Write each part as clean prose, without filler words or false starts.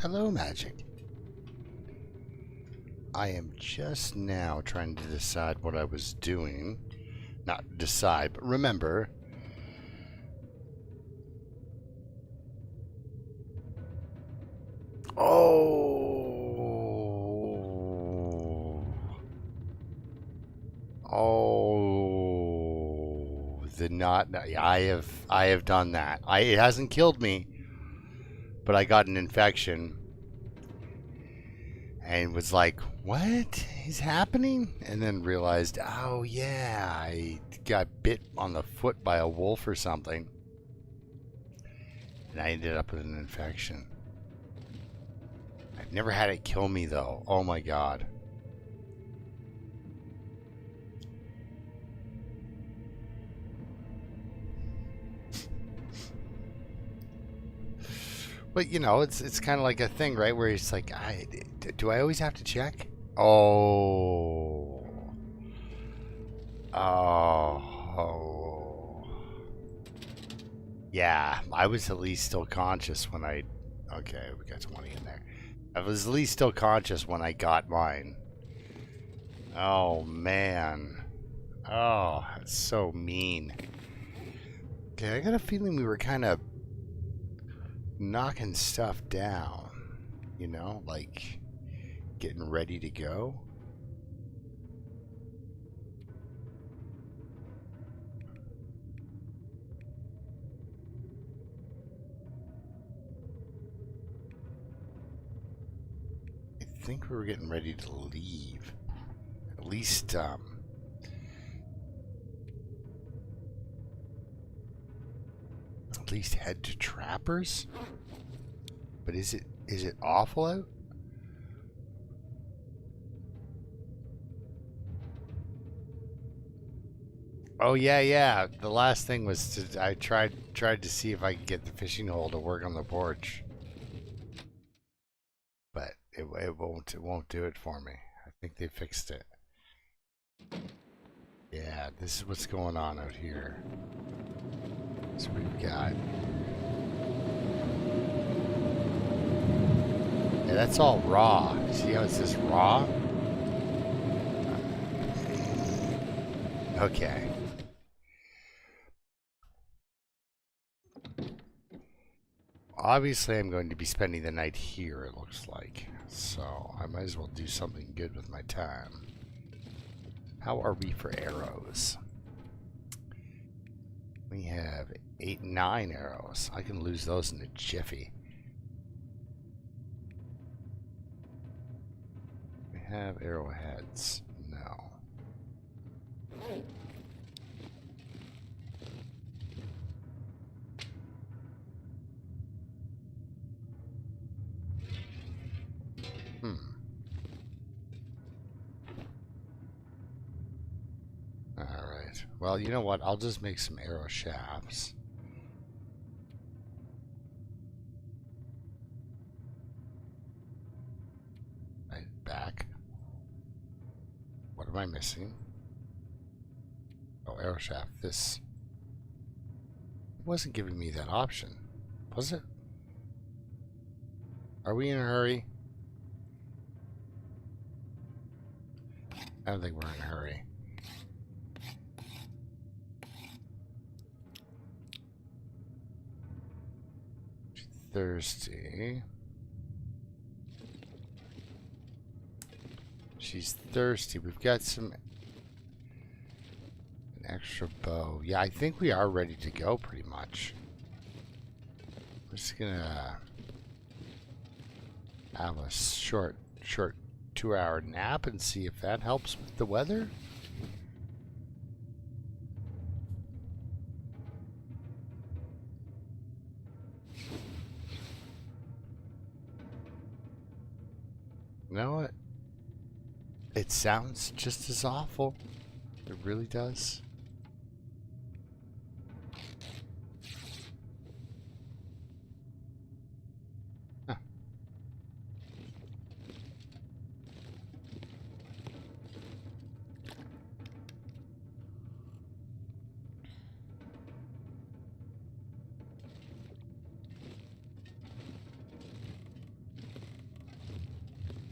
Hello, Magic. I am just now trying to decide what I was doing. Not decide, but remember. Oh. Oh. The not. I have done that. It hasn't killed me, but I got an infection. And was like, what is happening? And then realized, oh yeah, I got bit on the foot by a wolf or something. And I ended up with an infection. I've never had it kill me though. Oh my god. But you know, it's kind of like a thing, right? Where it's like, do I always have to check? Oh. Oh. Yeah, I was at least still conscious when I... Okay, we got 20 in there. I was at least still conscious when I got mine. Oh, man. Oh, that's so mean. Okay, I got a feeling we were kind of knocking stuff down. You know, like getting ready to go. I think we were getting ready to leave. At least, at least head to Trappers? But is it awful out? Oh yeah. The last thing was I tried to see if I could get the fishing hole to work on the porch, but it won't do it for me. I think they fixed it. Yeah, this is what's going on out here. So we've got. Yeah, that's all raw. See how it says raw? Okay. Obviously, I'm going to be spending the night here, it looks like. So, I might as well do something good with my time. How are we for arrows? We have 9 arrows. I can lose those in a jiffy. We have arrowheads. No. Alright. Well, you know what? I'll just make some arrow shafts. Right back. What am I missing? Oh, arrow shaft. This. It wasn't giving me that option. Was it? Are we in a hurry? I don't think we're in a hurry. Thirsty. She's thirsty. We've got an extra bow. Yeah, I think we are ready to go pretty much. We're just gonna have a short 2-hour nap and see if that helps with the weather. You know what? It sounds just as awful. It really does. Huh.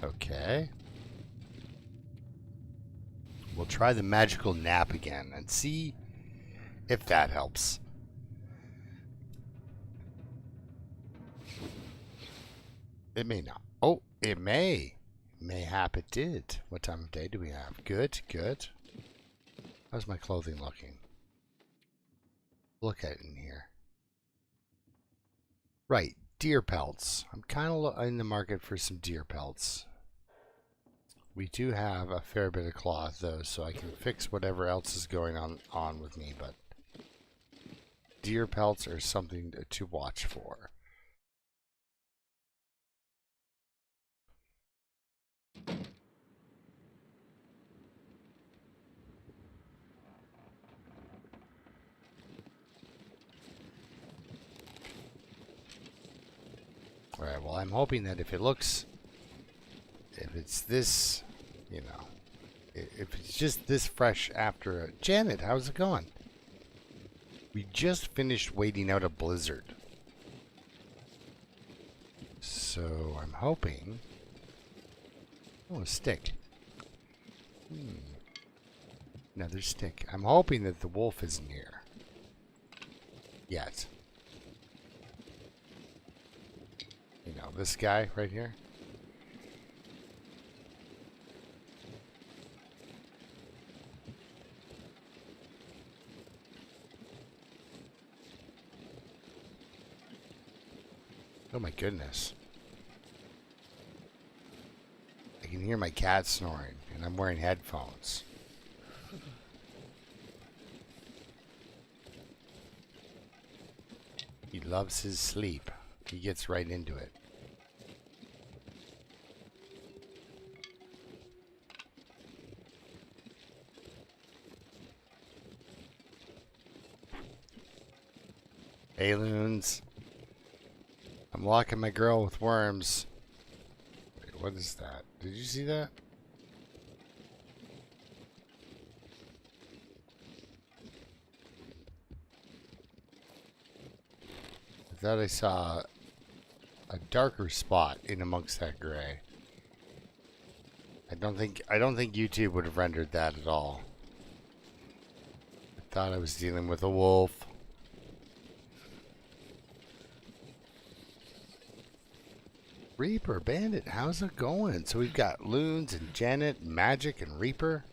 Okay. We'll try the magical nap again and see if that helps. It may not. Oh, it may. Mayhap it did. What time of day do we have? Good, good. How's my clothing looking? Look at it in here. Right, deer pelts. I'm kind of in the market for some deer pelts. We do have a fair bit of cloth, though, so I can fix whatever else is going on with me, but deer pelts are something to watch for. Alright, well, I'm hoping that if it's this, you know, if it's just this fresh after a... Janet, how's it going? We just finished waiting out a blizzard. So, I'm hoping... Oh, a stick. Another stick. I'm hoping that the wolf isn't here. Yet. You know, this guy right here. Oh my goodness. I can hear my cat snoring, and I'm wearing headphones. He loves his sleep. He gets right into it. Hey, loons. I'm locking my girl with worms. Wait, what is that? Did you see that? I thought I saw a darker spot in amongst that gray. I don't think YouTube would have rendered that at all. I thought I was dealing with a wolf. Reaper, Bandit, how's it going? So we've got Loons and Janet, Magic and Reaper.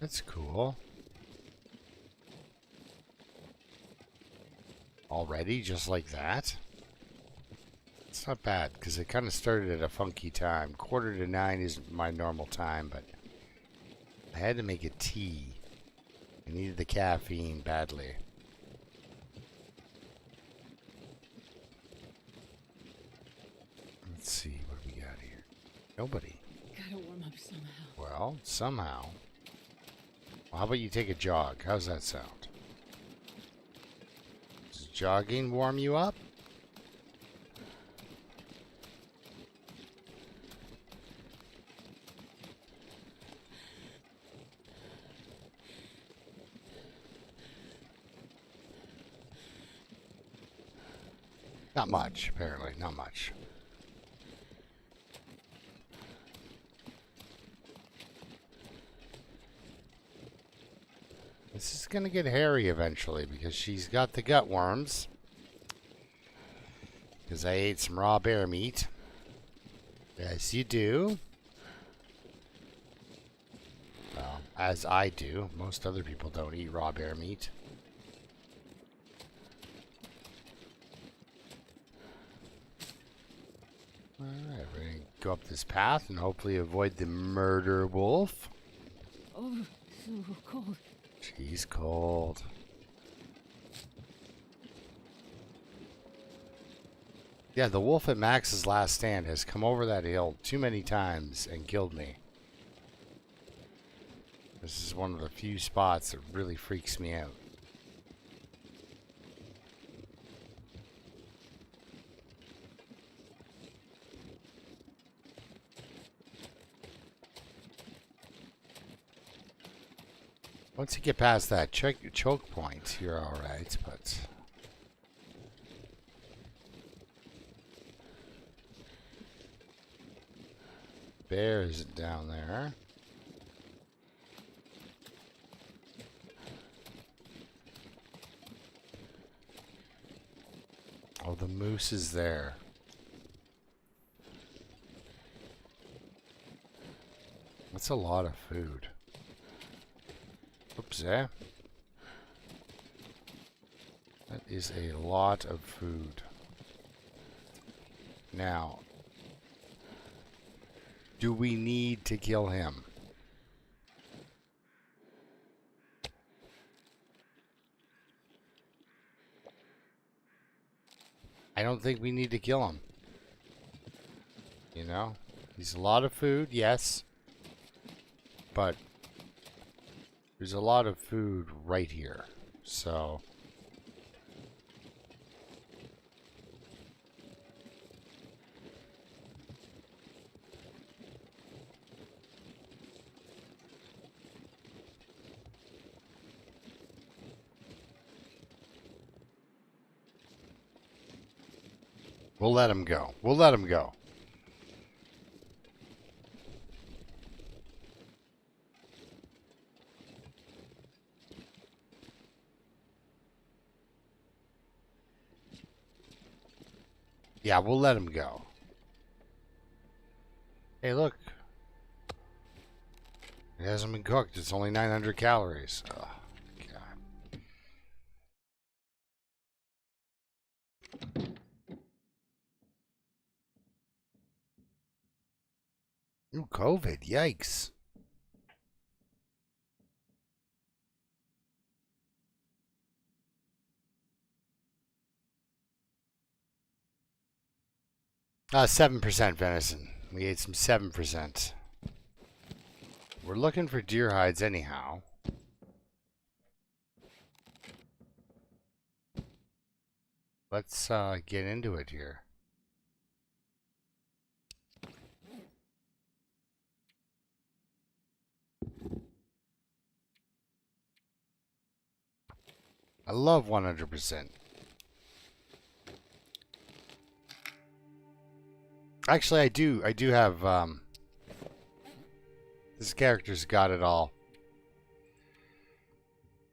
That's cool. Already, just like that? It's not bad, because it kind of started at a funky time. 8:45 is my normal time, but I had to make a tea. I needed the caffeine badly. Let's see, what do we got here? Nobody. Gotta warm up somehow. Well, somehow. Well, how about you take a jog? How's that sound? Does jogging warm you up? Not much, apparently. Not much. This is gonna get hairy eventually because she's got the gut worms. Because I ate some raw bear meat. Yes, you do. Well, as I do. Most other people don't eat raw bear meat. Alright, we're gonna go up this path and hopefully avoid the murder wolf. Oh, so cold. She's cold. Yeah, the wolf at Max's last stand has come over that hill too many times and killed me. This is one of the few spots that really freaks me out. Once you get past that choke point, you're alright, but... Bear's down there. Oh, the moose is there. That's a lot of food. Oops, there. That is a lot of food. Now, do we need to kill him? I don't think we need to kill him. You know? He's a lot of food, yes. But there's a lot of food right here. So we'll let him go. We'll let him go. Yeah, we'll let him go. Hey, look. It hasn't been cooked. It's only 900 calories. Oh, God. Ooh, COVID. Yikes. 7% venison. We ate some 7%. We're looking for deer hides anyhow. Let's get into it here. I love 100%. Actually, I do have, this character's got it all.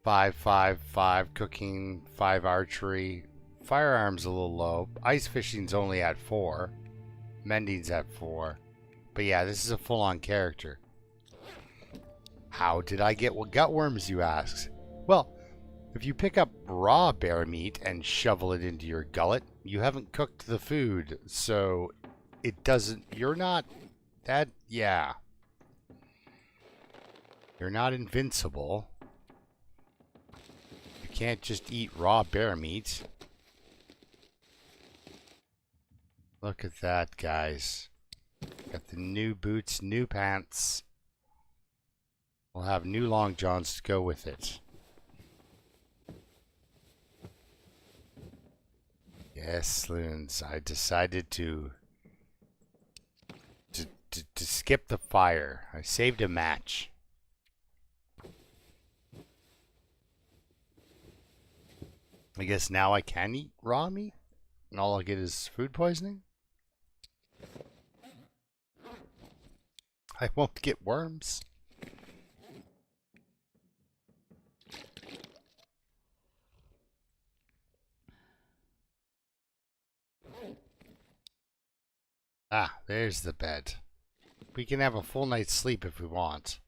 5, 5, 5 cooking, 5 archery. Firearms a little low. Ice fishing's only at 4. Mending's at 4. But yeah, this is a full-on character. How did I get gutworms, you ask? Well, if you pick up raw bear meat and shovel it into your gullet, you haven't cooked the food, so it doesn't... You're not... That... Yeah. You're not invincible. You can't just eat raw bear meat. Look at that, guys. Got the new boots, new pants. We'll have new long johns to go with it. Yes, loons. I decided to skip the fire. I saved a match. I guess now I can eat raw meat, and all I'll get is food poisoning. I won't get worms. Ah, there's the bed. We can have a full night's sleep if we want.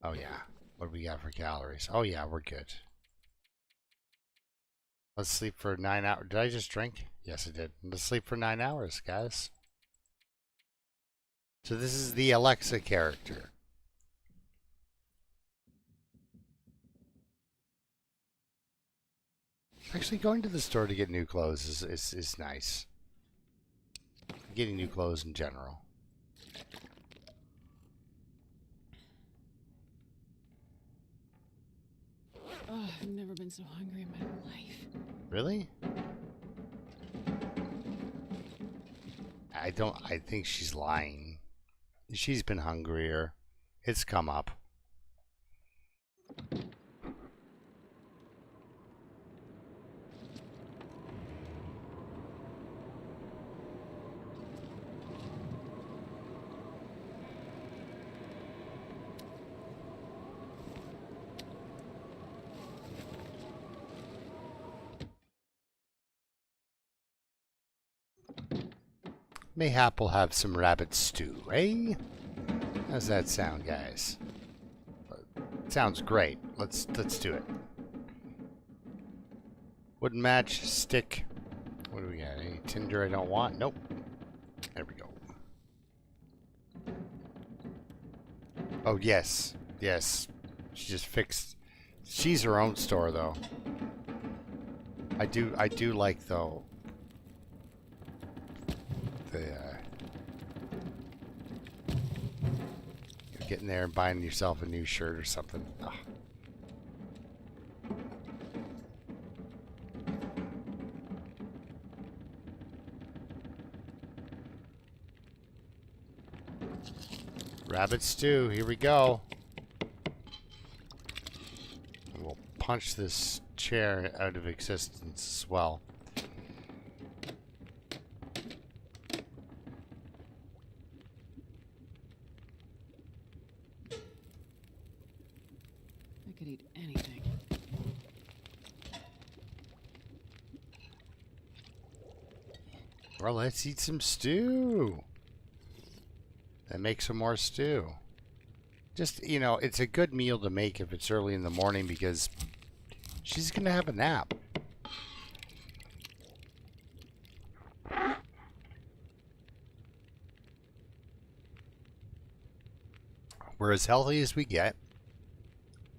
Oh yeah. What do we got for calories? Oh yeah, we're good. Let's sleep for 9 hours. Did I just drink? Yes, I did. Let's sleep for 9 hours, guys. So this is the Alexa character. Actually, going to the store to get new clothes is nice. Getting new clothes in general. Oh, I've never been so hungry in my life. Really? I think she's lying. She's been hungrier. It's come up. Mayhap we'll have some rabbit stew, eh? How's that sound, guys? Sounds great. Let's do it. Wooden match, stick. What do we got? Any tinder I don't want? Nope. There we go. Oh, yes. Yes. She just fixed. She's her own store, though. I do like, though, the getting there and buying yourself a new shirt or something. Ugh. Rabbit stew, here we go. We'll punch this chair out of existence as well. I could eat anything. Well, let's eat some stew. And make some more stew. Just, you know, it's a good meal to make if it's early in the morning because she's going to have a nap. We're as healthy as we get.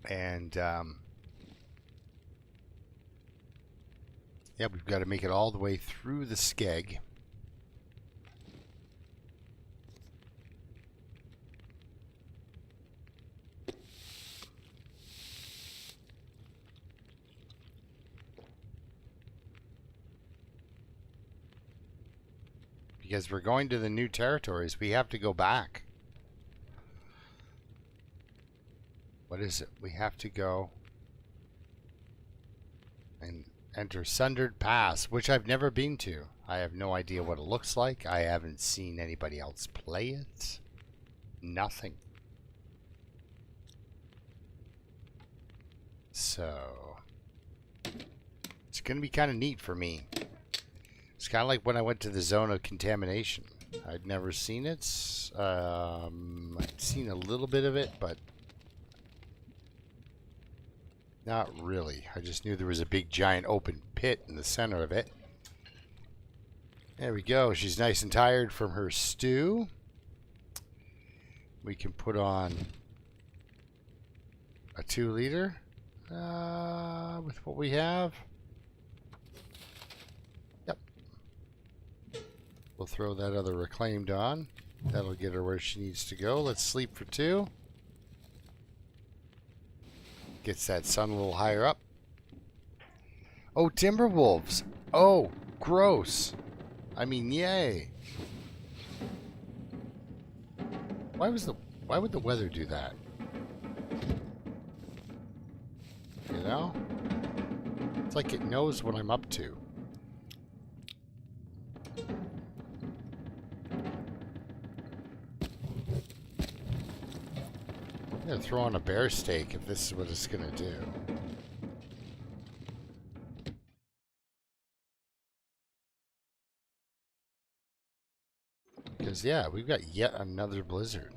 And, yeah, we've got to make it all the way through the skeg. Because we're going to the new territories, we have to go back. What is it? We have to go and enter Sundered Pass, which I've never been to. I have no idea what it looks like. I haven't seen anybody else play it. Nothing. So, it's going to be kind of neat for me. It's kind of like when I went to the zone of contamination. I'd never seen it. I'd seen a little bit of it, but not really. I just knew there was a big giant open pit in the center of it. There we go. She's nice and tired from her stew. We can put on a 2-liter with what we have. We'll throw that other reclaimed on. That'll get her where she needs to go. Let's sleep for 2. Gets that sun a little higher up. Oh, timber wolves. Oh, gross. I mean, yay. Why would the weather do that? You know? It's like it knows what I'm up to. I'm gonna throw on a bear steak if this is what it's gonna do. Because yeah, we've got yet another blizzard.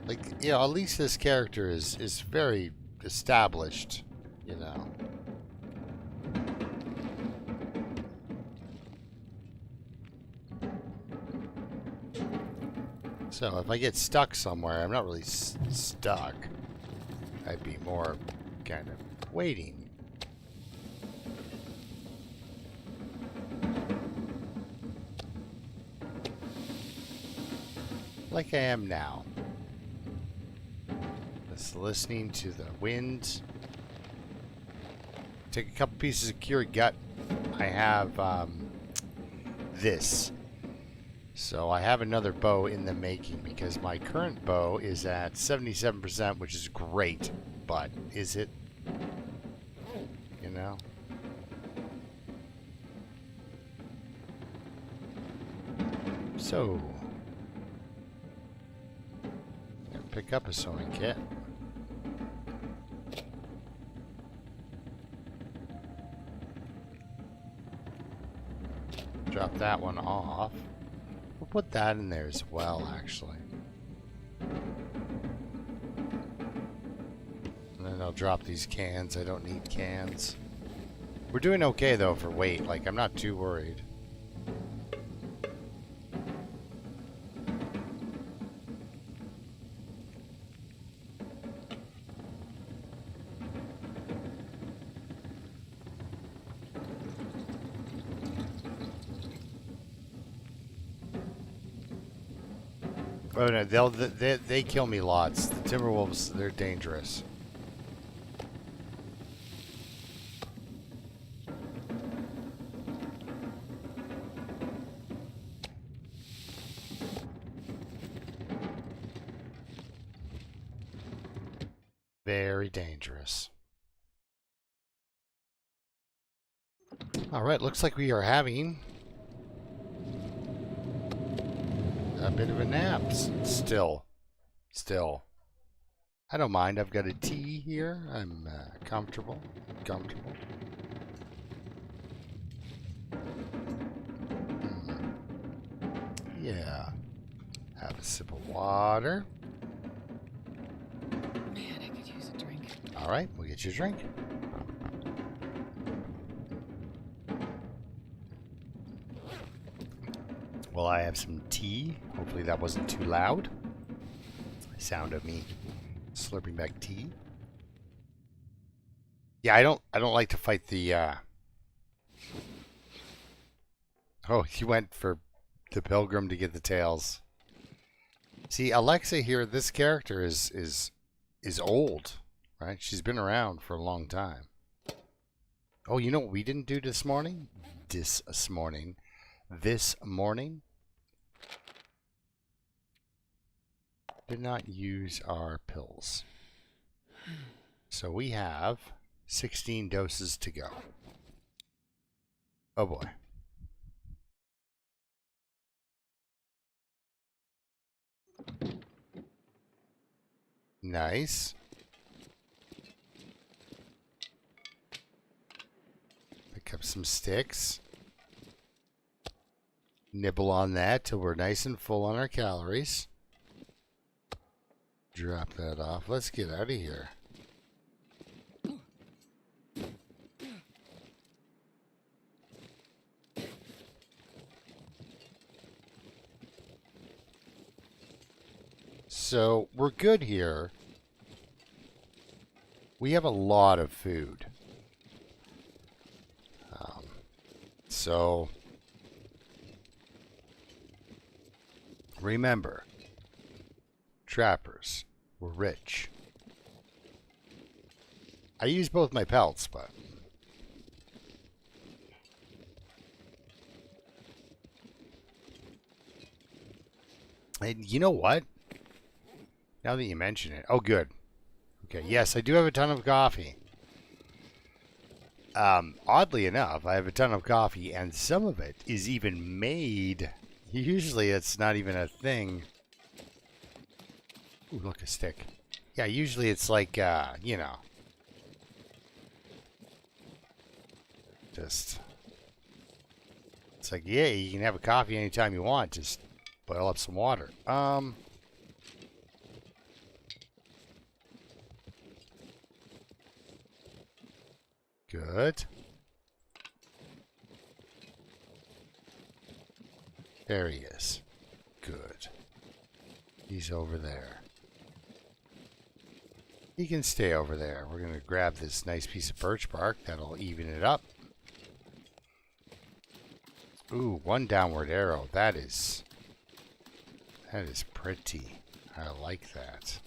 Like, you know, at least this character is very established, you know. So if I get stuck somewhere, I'm not really stuck. I'd be more kind of waiting. Like I am now. Just listening to the wind. Take a couple pieces of cured gut. I have this. So I have another bow in the making because my current bow is at 77%, which is great. But is it? You now. So, pick up a sewing kit. Drop that one off. We'll put that in there as well, actually. And then I'll drop these cans. I don't need cans. We're doing okay, though, for weight. Like, I'm not too worried. Oh no, they kill me lots. The Timberwolves, they're dangerous. Very dangerous. All right, looks like we are having a bit of a nap still. I don't mind. I've got a tea here. I'm comfortable. Yeah. Have a sip of water. Man, I could use a drink. All right, we'll get you a drink. Well, I have some tea. Hopefully that wasn't too loud. Sound of me slurping back tea. Yeah, I don't like to fight the Oh, he went for the pilgrim to get the tails. See, Alexa here, this character is old, right? She's been around for a long time. Oh, you know what we didn't do this morning? This morning. Did not use our pills. So we have 16 doses to go. Oh boy. Nice. Pick up some sticks. Nibble on that till we're nice and full on our calories. Drop that off. Let's get out of here. So we're good here. We have a lot of food. So remember, trappers were rich. I use both my pelts, but and you know what? Now that you mention it. Oh, good. Okay, yes, I do have a ton of coffee. Oddly enough, I have a ton of coffee, and some of it is even made. Usually it's not even a thing. Ooh, look, a stick. Yeah, usually it's like, you know. Just. It's like, yeah, you can have a coffee anytime you want. Just boil up some water. Good. There he is. Good. He's over there. He can stay over there. We're going to grab this nice piece of birch bark. That'll even it up. Ooh, one downward arrow. That is pretty. I like that.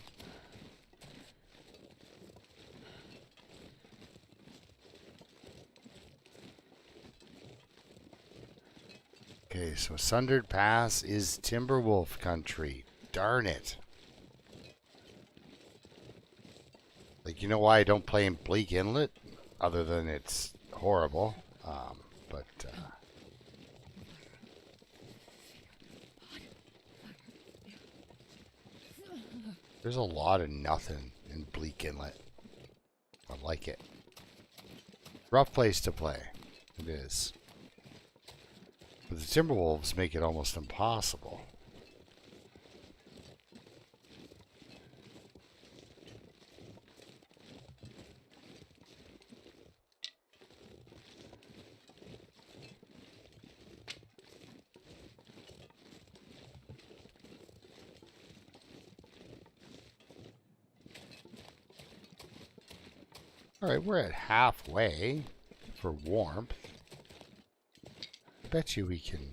Okay, so Sundered Pass is Timberwolf country. Darn it. Like, you know why I don't play in Bleak Inlet? other than it's horrible. But there's a lot of nothing in Bleak Inlet. I like it. Rough place to play. It is. But the Timberwolves make it almost impossible. Alright, we're at halfway for warmth. I bet you we can,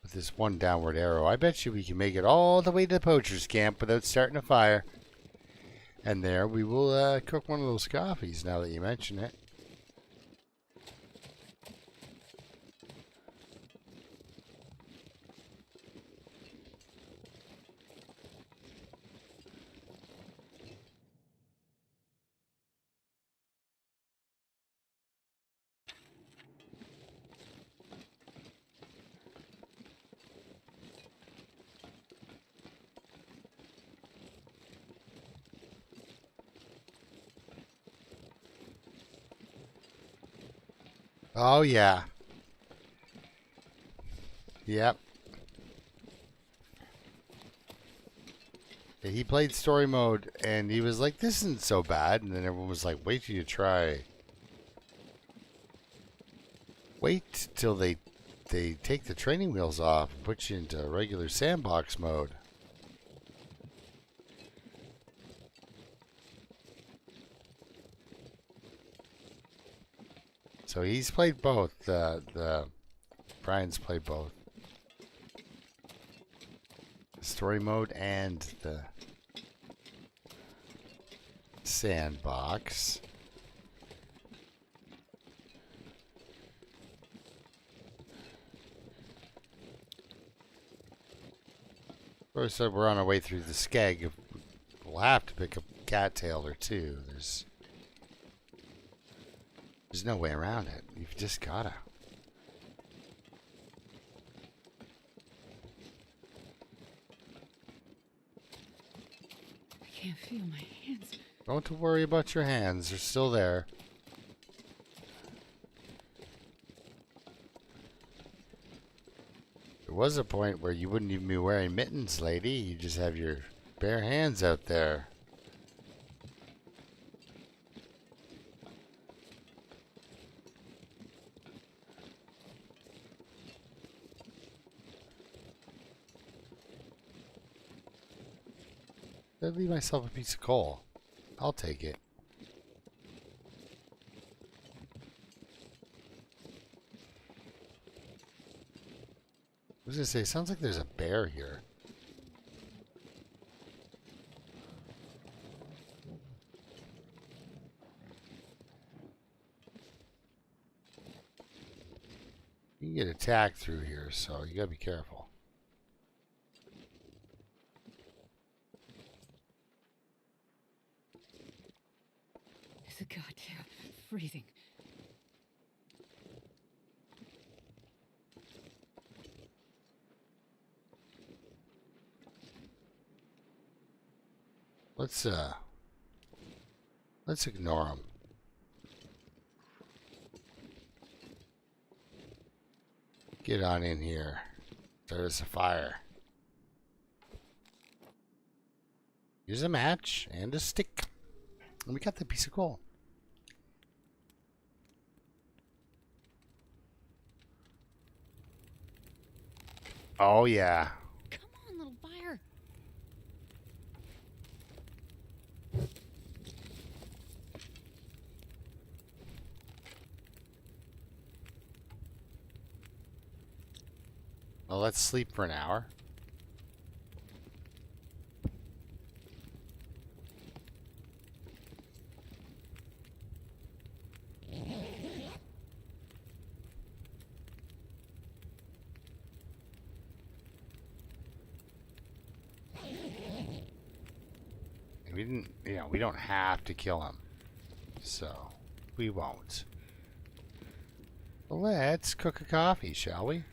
with this one downward arrow, I bet you we can make it all the way to the poacher's camp without starting a fire. And there we will cook one of those coffees now that you mention it. Oh, yeah. Yep. He played story mode, and he was like, this isn't so bad. And then everyone was like, wait till you try. Wait till they take the training wheels off and put you into regular sandbox mode. So he's played both. Brian's played both. The story mode and the sandbox. We said we're on our way through the skeg. We'll have to pick up a cattail or two. There's no way around it. You've just gotta. I can't feel my hands. Don't worry about your hands. They're still there. There was a point where you wouldn't even be wearing mittens, lady. You just have your bare hands out there. I'd leave myself a piece of coal. I'll take it. I was gonna say, sounds like there's a bear here. You can get attacked through here, so you gotta be careful. It's a goddamn freezing. Let's ignore him. Get on in here. There's a fire. Use a match and a stick. And we got the piece of coal. Oh, yeah. Come on, little fire. Well, let's sleep for an hour. We didn't, we don't have to kill him. So, we won't. Let's cook a coffee, shall we?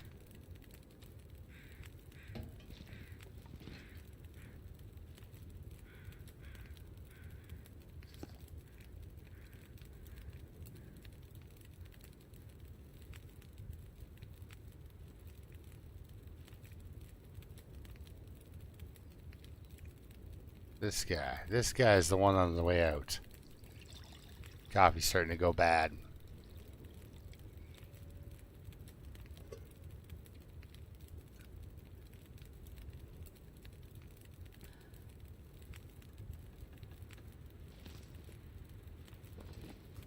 This guy is the one on the way out. Coffee's starting to go bad.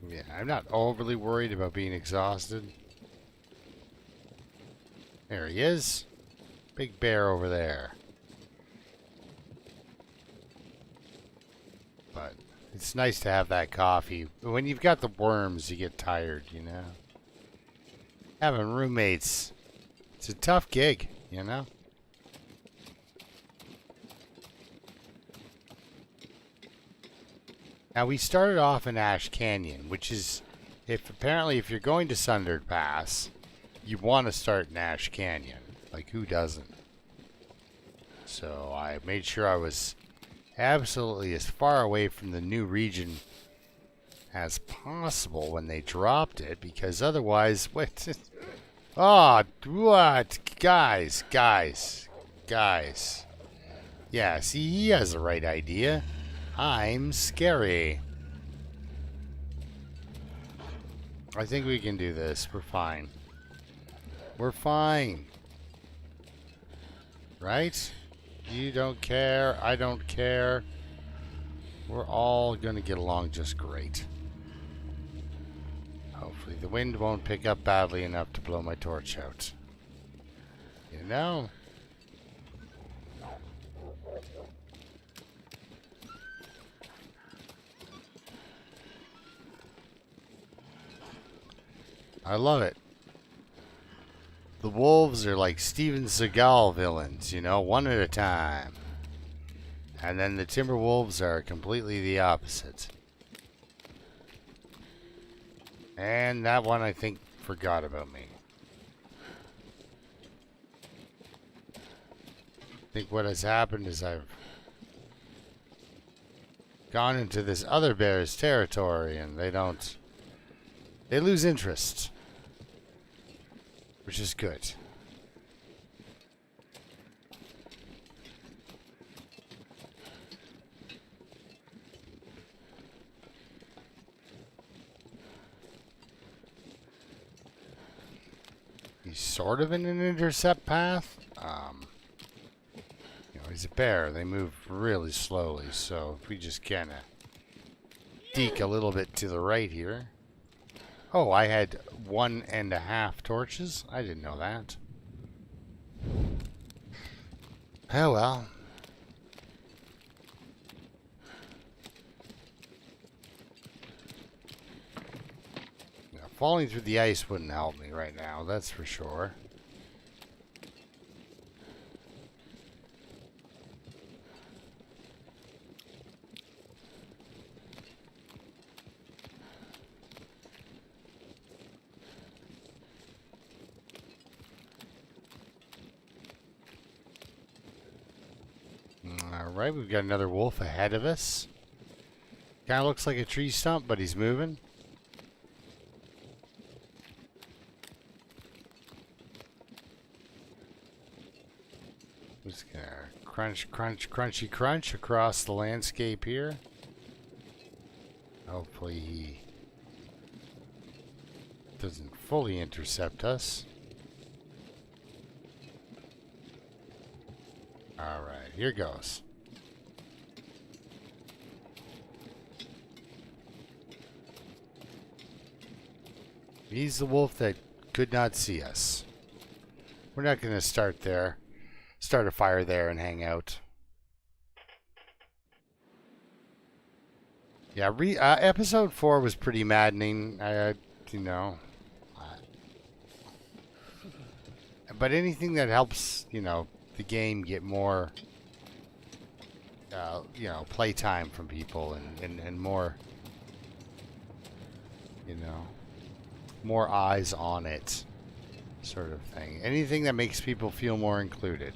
Yeah, I'm not overly worried about being exhausted. There he is. Big bear over there. But it's nice to have that coffee. When you've got the worms, you get tired, you know? Having roommates, it's a tough gig, you know? Now, we started off in Ash Canyon, which is, apparently if you're going to Sundered Pass, you want to start in Ash Canyon. Like, who doesn't? So I made sure I was absolutely as far away from the new region as possible when they dropped it, because otherwise, what? Oh, what? Guys. Yeah, see, he has the right idea. I'm scary. I think we can do this. We're fine. We're fine. Right? You don't care. I don't care. We're all gonna get along just great. Hopefully the wind won't pick up badly enough to blow my torch out. You know? I love it. The wolves are like Steven Seagal villains, you know, one at a time. And then the timber wolves are completely the opposite. And that one, I think, forgot about me. I think what has happened is I've gone into this other bear's territory and they lose interest. Which is good. He's sort of in an intercept path. You know, he's a bear. They move really slowly, so if we just kind of deke a little bit to the right here. Oh, I had 1.5 torches? I didn't know that. Oh well. Yeah, falling through the ice wouldn't help me right now, that's for sure. Alright, we've got another wolf ahead of us. Kind of looks like a tree stump, but he's moving. Just gonna crunch, crunch, crunchy crunch across the landscape here. Hopefully he doesn't fully intercept us. Alright, here goes. He's the wolf that could not see us. We're not going to start there. Start a fire there and hang out. Yeah, episode 4 was pretty maddening. You know. But anything that helps, you know, the game get more, you know, playtime from people and more You know, more eyes on it, sort of thing. Anything that makes people feel more included,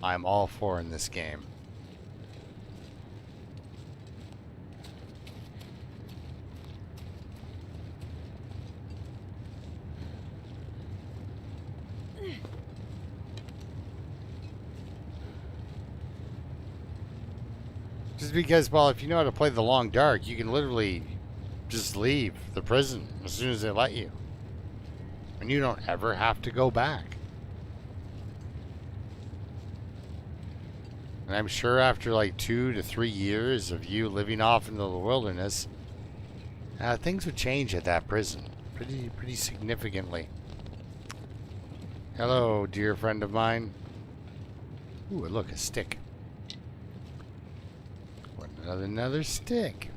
I'm all for in this game. Just because, well, if you know how to play the long dark, you can literally just leave the prison as soon as they let you. And you don't ever have to go back. And I'm sure after like 2 to 3 years of you living off into the wilderness, things would change at that prison pretty significantly. Hello, dear friend of mine. Ooh, look, a stick. Another stick.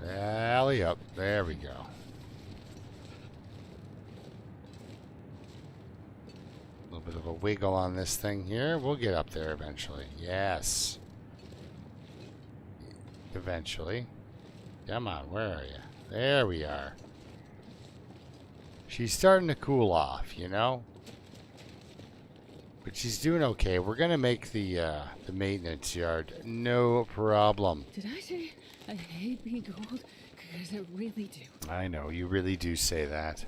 Alley up. There we go. A little bit of a wiggle on this thing here. We'll get up there eventually. Yes. Eventually. Come on, where are you? There we are. She's starting to cool off, you know? But she's doing okay. We're going to make the maintenance yard. No problem. Did I say I hate being cold? Because I really do. I know, you really do say that.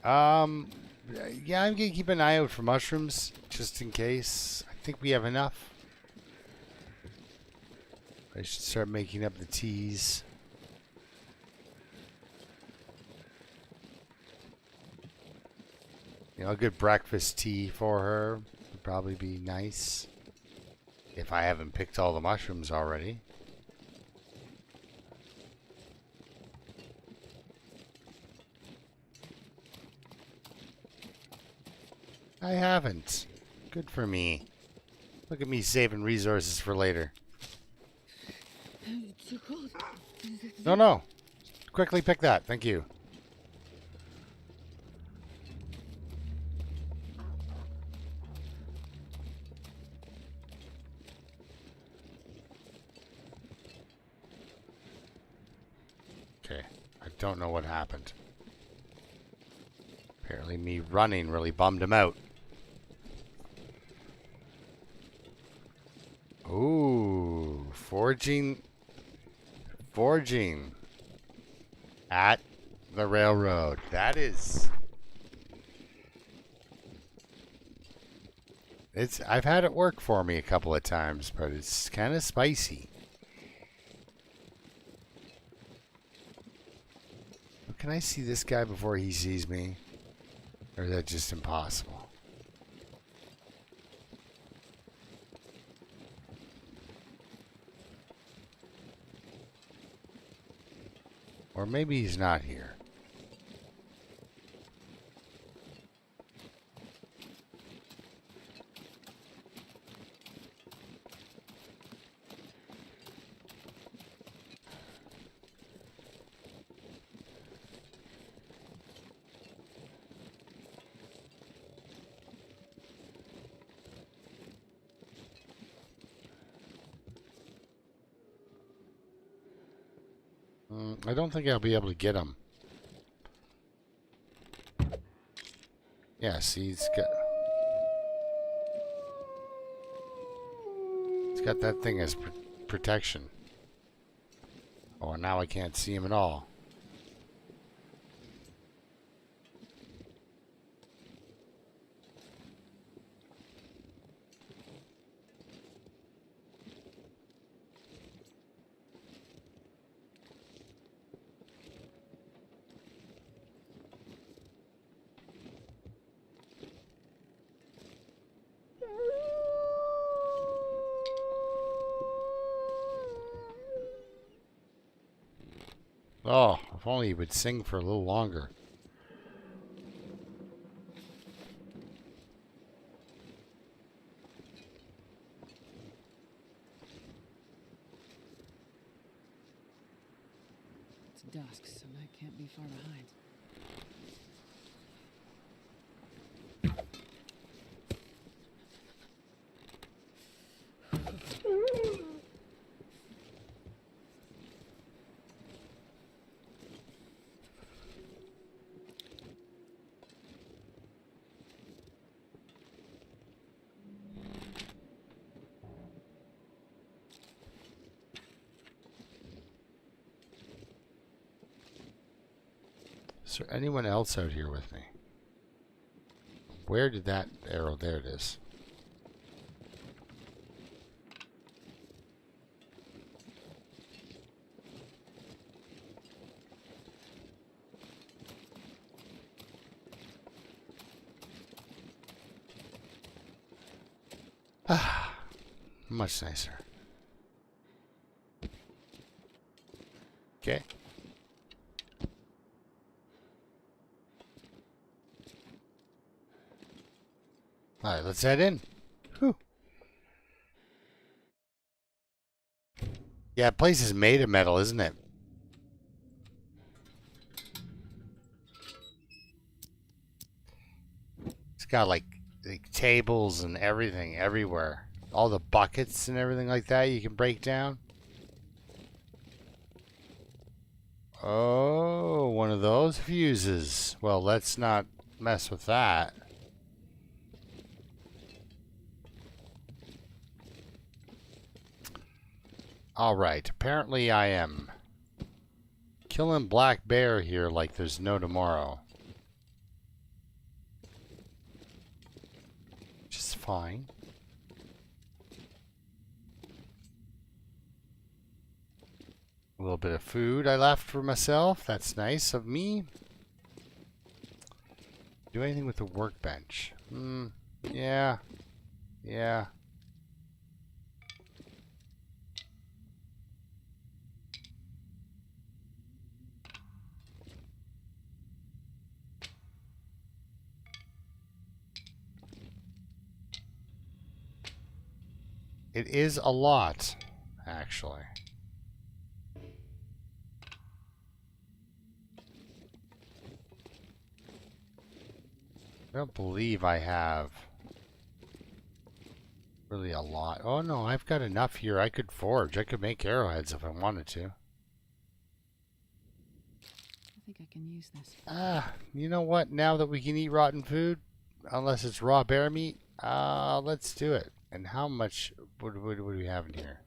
Yeah, I'm gonna keep an eye out for mushrooms, just in case. I think we have enough. I should start making up the teas. You know, a good breakfast tea for her would probably be nice. If I haven't picked all the mushrooms already. I haven't. Good for me. Look at me saving resources for later. Too cold. No. Quickly pick that. Thank you. Okay. I don't know what happened. Apparently me running really bummed him out. Ooh, forging at the railroad. That is, I've had it work for me a couple of times, but it's kind of spicy. Can I see this guy before he sees me? Or is that just impossible? Or maybe he's not here. I don't think I'll be able to get him. Yeah, see, he's got that thing as protection. Oh, now I can't see him at all. Oh, if only he would sing for a little longer. far behind. Is there anyone else out here with me? Where did that arrow? There it is. Ah, much nicer. Okay. All right, let's head in. Whew. Yeah, the place is made of metal, isn't it? It's got like tables and everything everywhere. All the buckets and everything like that you can break down. Oh, one of those fuses. Well, let's not mess with that. Alright, apparently I am killing black bear here like there's no tomorrow. Which is fine. A little bit of food I left for myself. That's nice of me. Do anything with the workbench? Yeah. Yeah. It is a lot, actually. I don't believe I have really a lot. Oh no, I've got enough here. I could forge. I could make arrowheads if I wanted to. I think I can use this. You know what? Now that we can eat rotten food, unless it's raw bear meat, let's do it. And how much what do we have in here?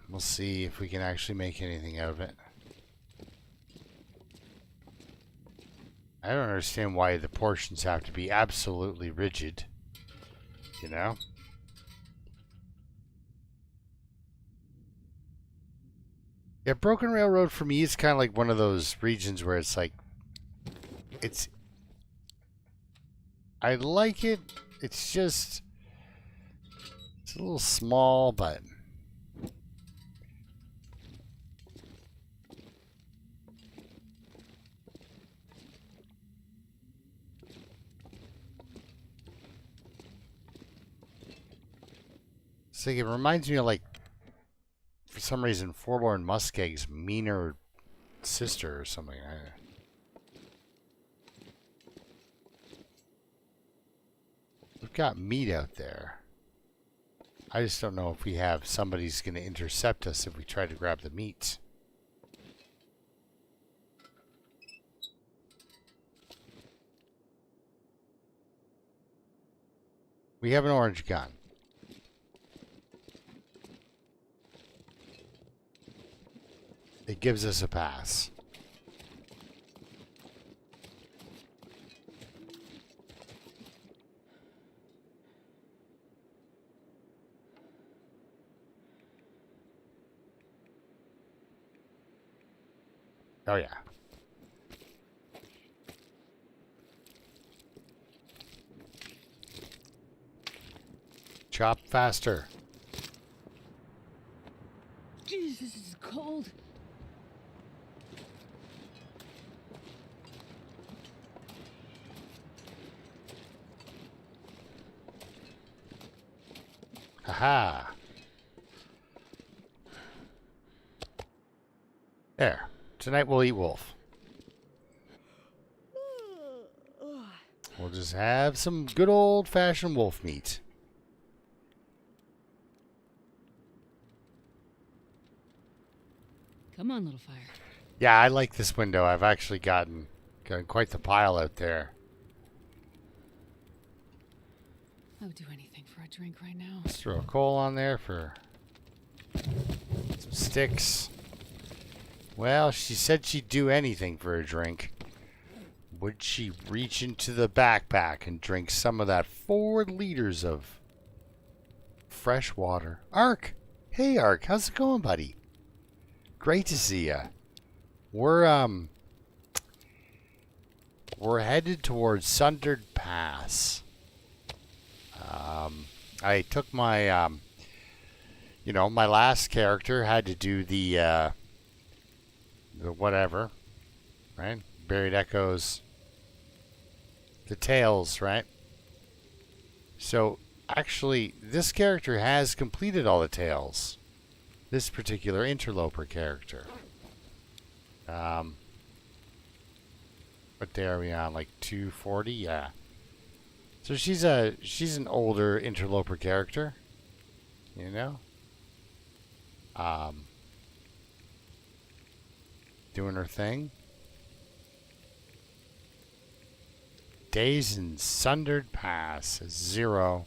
We'll see if we can actually make anything out of it. I don't understand why the portions have to be absolutely rigid. You know? Yeah, Broken Railroad for me is kind of like one of those regions where it's like, I like it. It's just, it's a little small, but it's like, it reminds me of like, for some reason, Forlorn Muskeg's meaner sister or something. We've got meat out there. I just don't know if we have somebody's going to intercept us if we try to grab the meat. We have an orange gun. It gives us a pass. Oh yeah. Chop faster. Jeez, this is cold. Haha. There. tonight we'll eat wolf. We'll just have some good old-fashioned wolf meat. Come on, little fire. Yeah, I like this window. I've actually gotten quite the pile out there. I would do anything for a drink right now. Let's throw a coal on there for some sticks. Well, she said she'd do anything for a drink. Would she reach into the backpack and drink some of that 4 liters of fresh water? Ark! Hey, Ark, how's it going, buddy? Great to see ya. We're headed towards Sundered Pass. I took my, you know, my last character had to do the whatever, right? Buried Echoes, the Tales, right? So, actually, this character has completed all the Tales. This particular Interloper character. What day are we on? Like 240? Yeah. So she's an older Interloper character, you know? Doing her thing. Days in Sundered Pass, 0.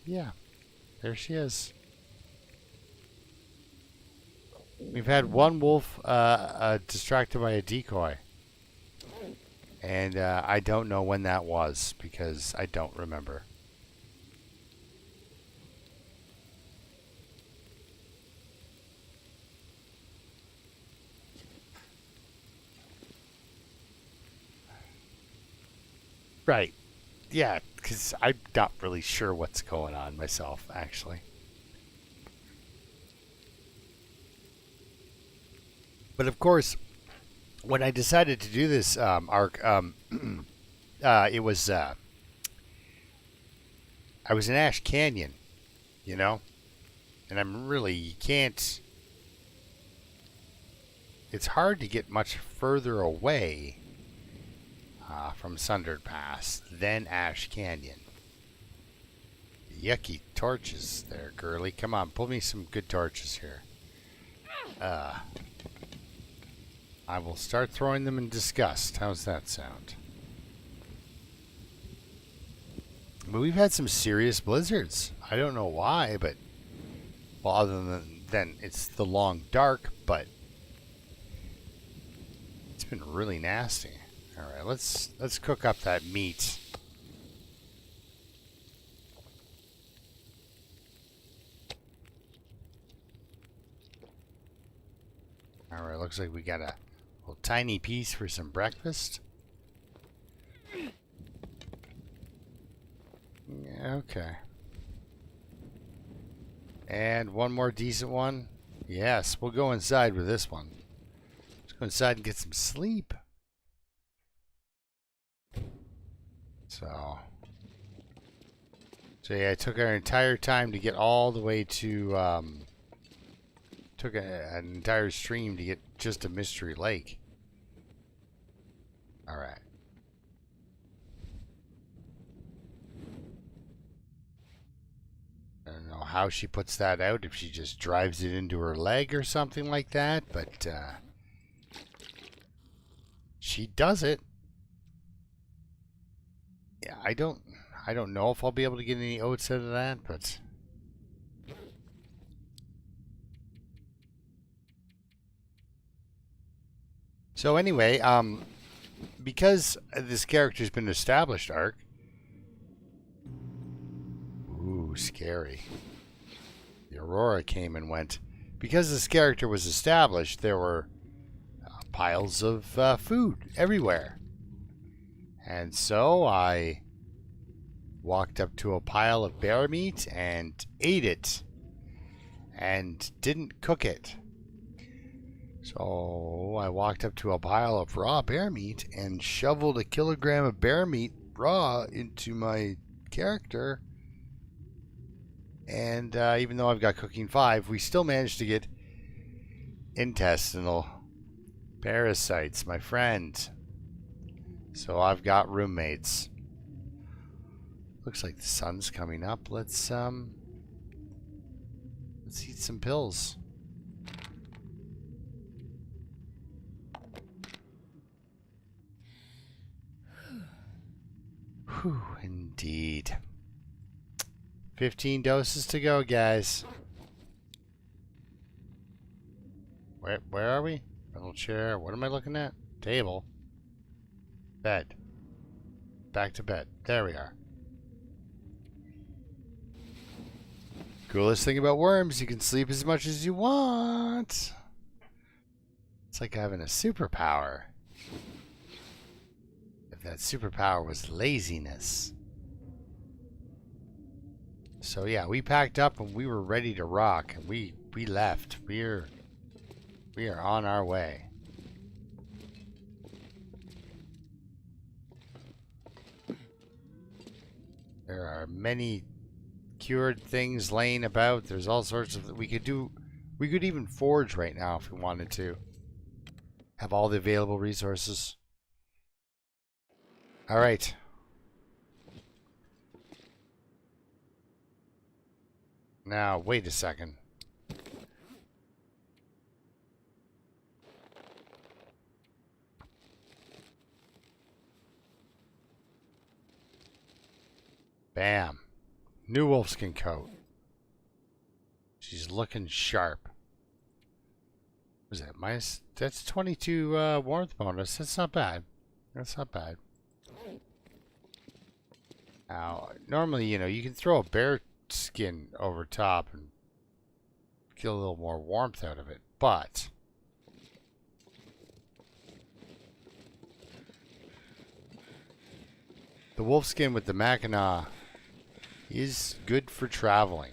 Yeah, there she is. We've had one wolf distracted by a decoy. And I don't know when that was because I don't remember. Right. Yeah, because I'm not really sure what's going on myself, actually. But of course, when I decided to do this arc, it was I was in Ash Canyon, you know, and you can't. It's hard to get much further away from Sundered Pass than Ash Canyon. Yucky torches there, girly. Come on, pull me some good torches here. I will start throwing them in disgust. How's that sound? But we've had some serious blizzards. I don't know why, but well, other than it's the long dark, but it's been really nasty. All right, let's cook up that meat. All right, looks like we got a little tiny piece for some breakfast. Yeah, okay. And one more decent one. Yes, we'll go inside with this one. Let's go inside and get some sleep. So yeah, it took our entire time to get all the way to, took an entire stream to get just a Mystery Lake. Alright. I don't know how she puts that out, if she just drives it into her leg or something like that, but, she does it. Yeah, I don't know if I'll be able to get any oats out of that, but so anyway, because this character's been established, Ark. Ooh, scary. The Aurora came and went. Because this character was established, there were piles of food everywhere. And so I walked up to a pile of bear meat and ate it. And didn't cook it. So I walked up to a pile of raw bear meat and shoveled a kilogram of bear meat raw into my character. And even though I've got cooking 5, we still managed to get intestinal parasites, my friend. So I've got roommates. Looks like the sun's coming up. Let's eat some pills. Whew, indeed. 15 doses to go, guys. Where are we? Metal chair. What am I looking at? Table. Bed. Back to bed. There we are. Coolest thing about worms, you can sleep as much as you want. It's like having a superpower. If that superpower was laziness. So yeah, we packed up and we were ready to rock, and we left. We are on our way. There are many cured things laying about. There's all sorts of we could do. We could even forge right now if we wanted to. Have all the available resources. All right. Now, wait a second. Bam. New wolfskin coat. She's looking sharp. What is that? That's 22 warmth bonus. That's not bad. That's not bad. Now, normally, you can throw a bear skin over top and get a little more warmth out of it, but the wolf skin with the Mackinaw is good for traveling.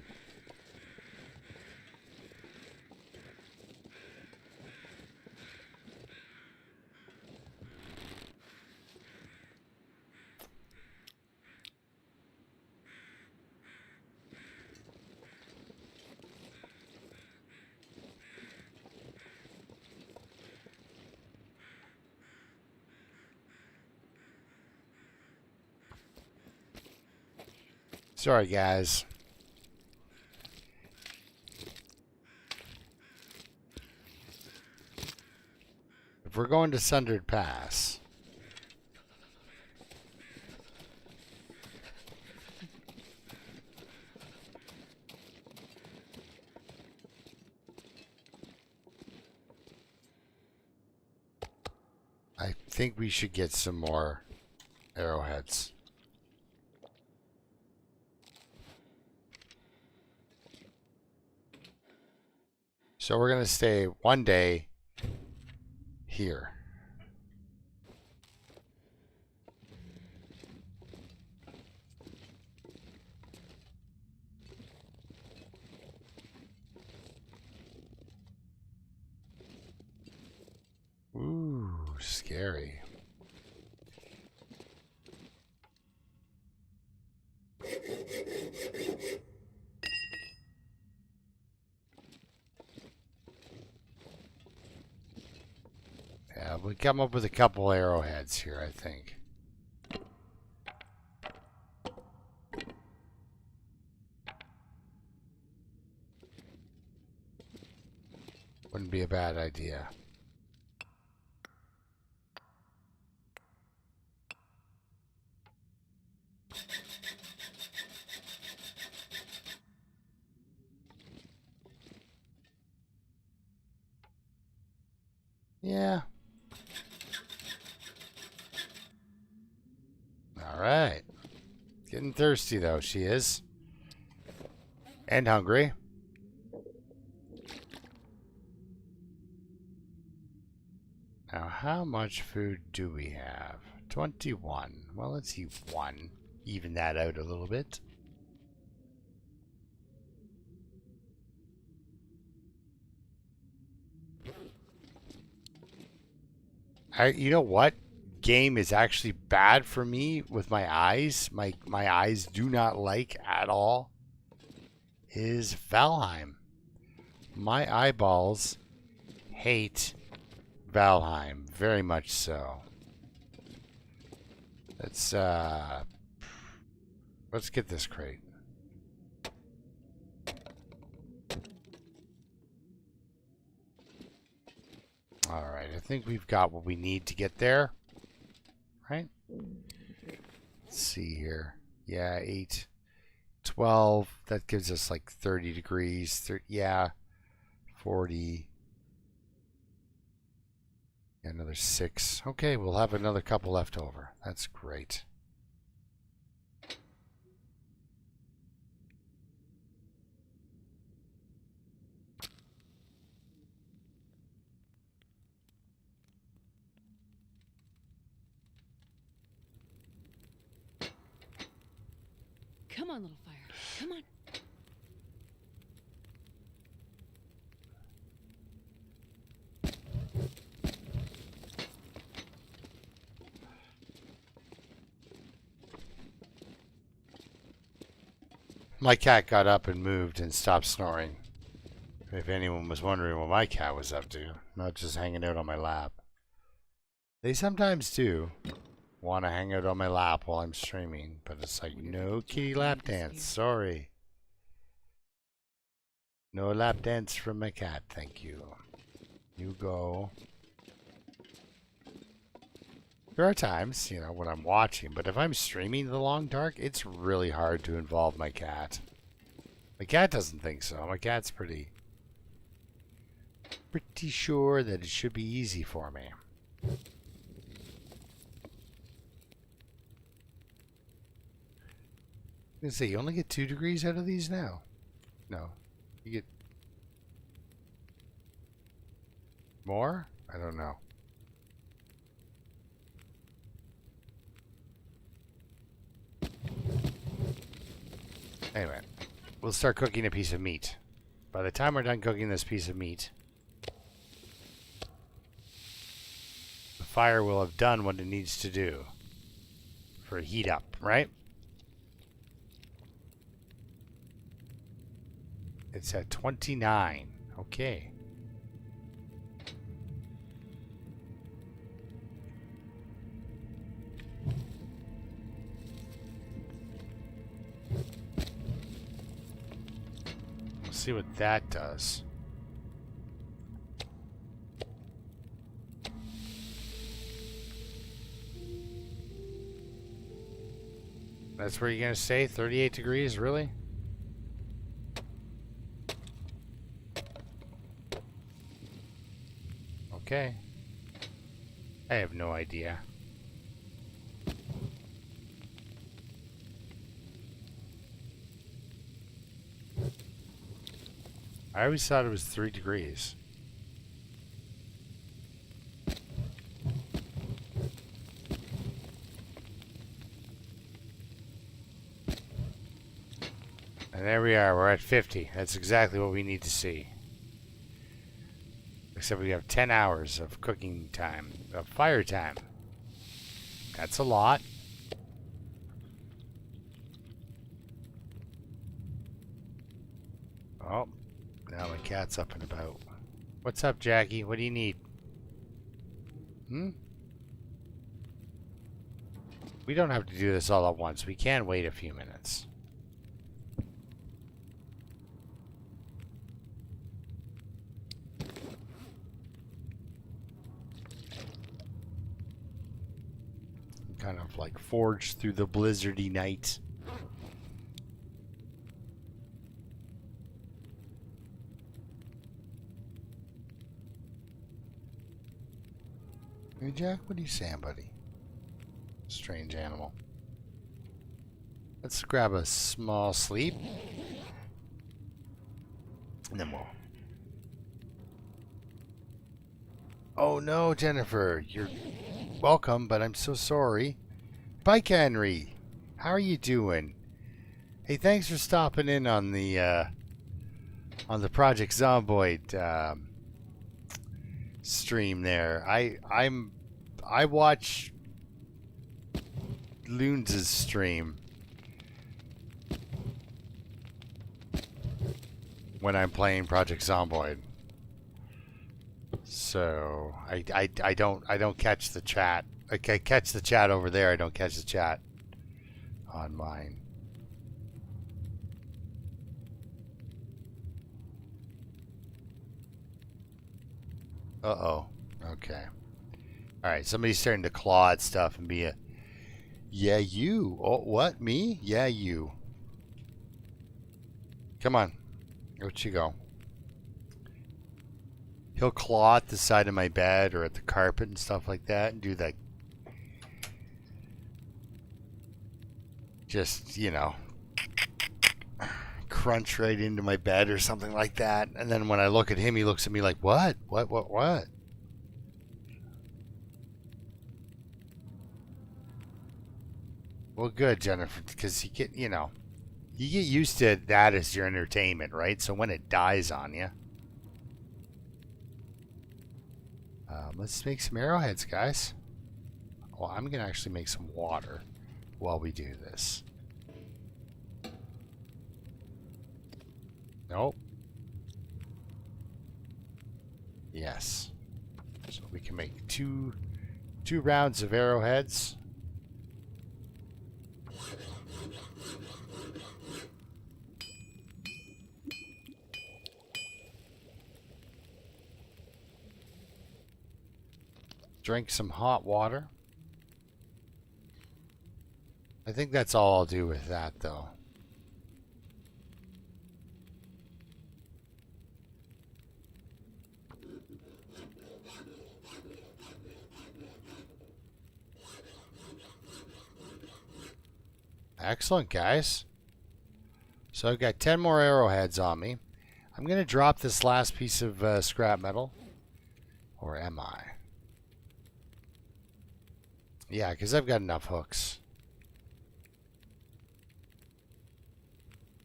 Sorry, guys. If we're going to Sundered Pass, I think we should get some more arrowheads. So we're going to stay one day here. Ooh, scary. Yeah, we come up with a couple arrowheads here, I think. Wouldn't be a bad idea. Yeah. All right. Getting thirsty, though, she is. And hungry. Now, how much food do we have? 21. Well, let's eat one. Even that out a little bit. You know what? Game is actually bad for me with my eyes. My eyes do not like at all. is Valheim. My eyeballs hate Valheim, very much so. Let's get this crate. All right, I think we've got what we need to get there, right? Let's see here. Yeah, 8, 12. That gives us like 30 degrees. Yeah, 40. Another 6. Okay, we'll have another couple left over. That's great. Come on, little fire. Come on. My cat got up and moved and stopped snoring. If anyone was wondering what my cat was up to, not just hanging out on my lap. They sometimes do want to hang out on my lap while I'm streaming, but it's like, no kitty lap dance, sorry. No lap dance from my cat, thank you. You go. There are times, you know, when I'm watching, but if I'm streaming The Long Dark, it's really hard to involve my cat. My cat doesn't think so. My cat's pretty sure that it should be easy for me. Let's see, you only get 2 degrees out of these now? No. You get more? I don't know. Anyway, we'll start cooking a piece of meat. By the time we're done cooking this piece of meat, the fire will have done what it needs to do for heat up, right? It's at 29. Okay. Let's see what that does. That's where you're going to stay? 38 degrees? Really? Okay. I have no idea. I always thought it was 3 degrees. And there we are, we're at 50. That's exactly what we need to see. Except we have 10 hours of cooking time, of fire time. That's a lot. Oh, now my cat's up and about. What's up, Jackie? What do you need? We don't have to do this all at once. We can wait a few minutes. Kind of like forged through the blizzardy night. Hey Jack, what are you saying, buddy? Strange animal. Let's grab a small sleep. And then we'll... Oh no, Jennifer, you're welcome, but I'm so sorry. Bike Henry, how are you doing? Hey, thanks for stopping in on the Project Zomboid stream there. I watch Loons' stream. when I'm playing Project Zomboid. So I don't catch the chat. I catch the chat over there. I don't catch the chat on mine. Uh-oh. Okay. All right. Somebody's starting to claw at stuff and be a, yeah, you. Oh, what? Me? Yeah, you. Come on. Where'd you go? He'll claw at the side of my bed or at the carpet and stuff like that and do that. Just, you know, crunch right into my bed or something like that. And then when I look at him, he looks at me like, what? What? Well, good, Jennifer, because you get, you know, you get used to that as your entertainment, right? So when it dies on you. Let's make some arrowheads, guys. Well, I'm going to actually make some water while we do this. Nope. Yes. So we can make two rounds of arrowheads. Drink some hot water. I think that's all I'll do with that, though. Excellent, guys. So I've got 10 more arrowheads on me. I'm going to drop this last piece of scrap metal. Or am I? Yeah, because I've got enough hooks.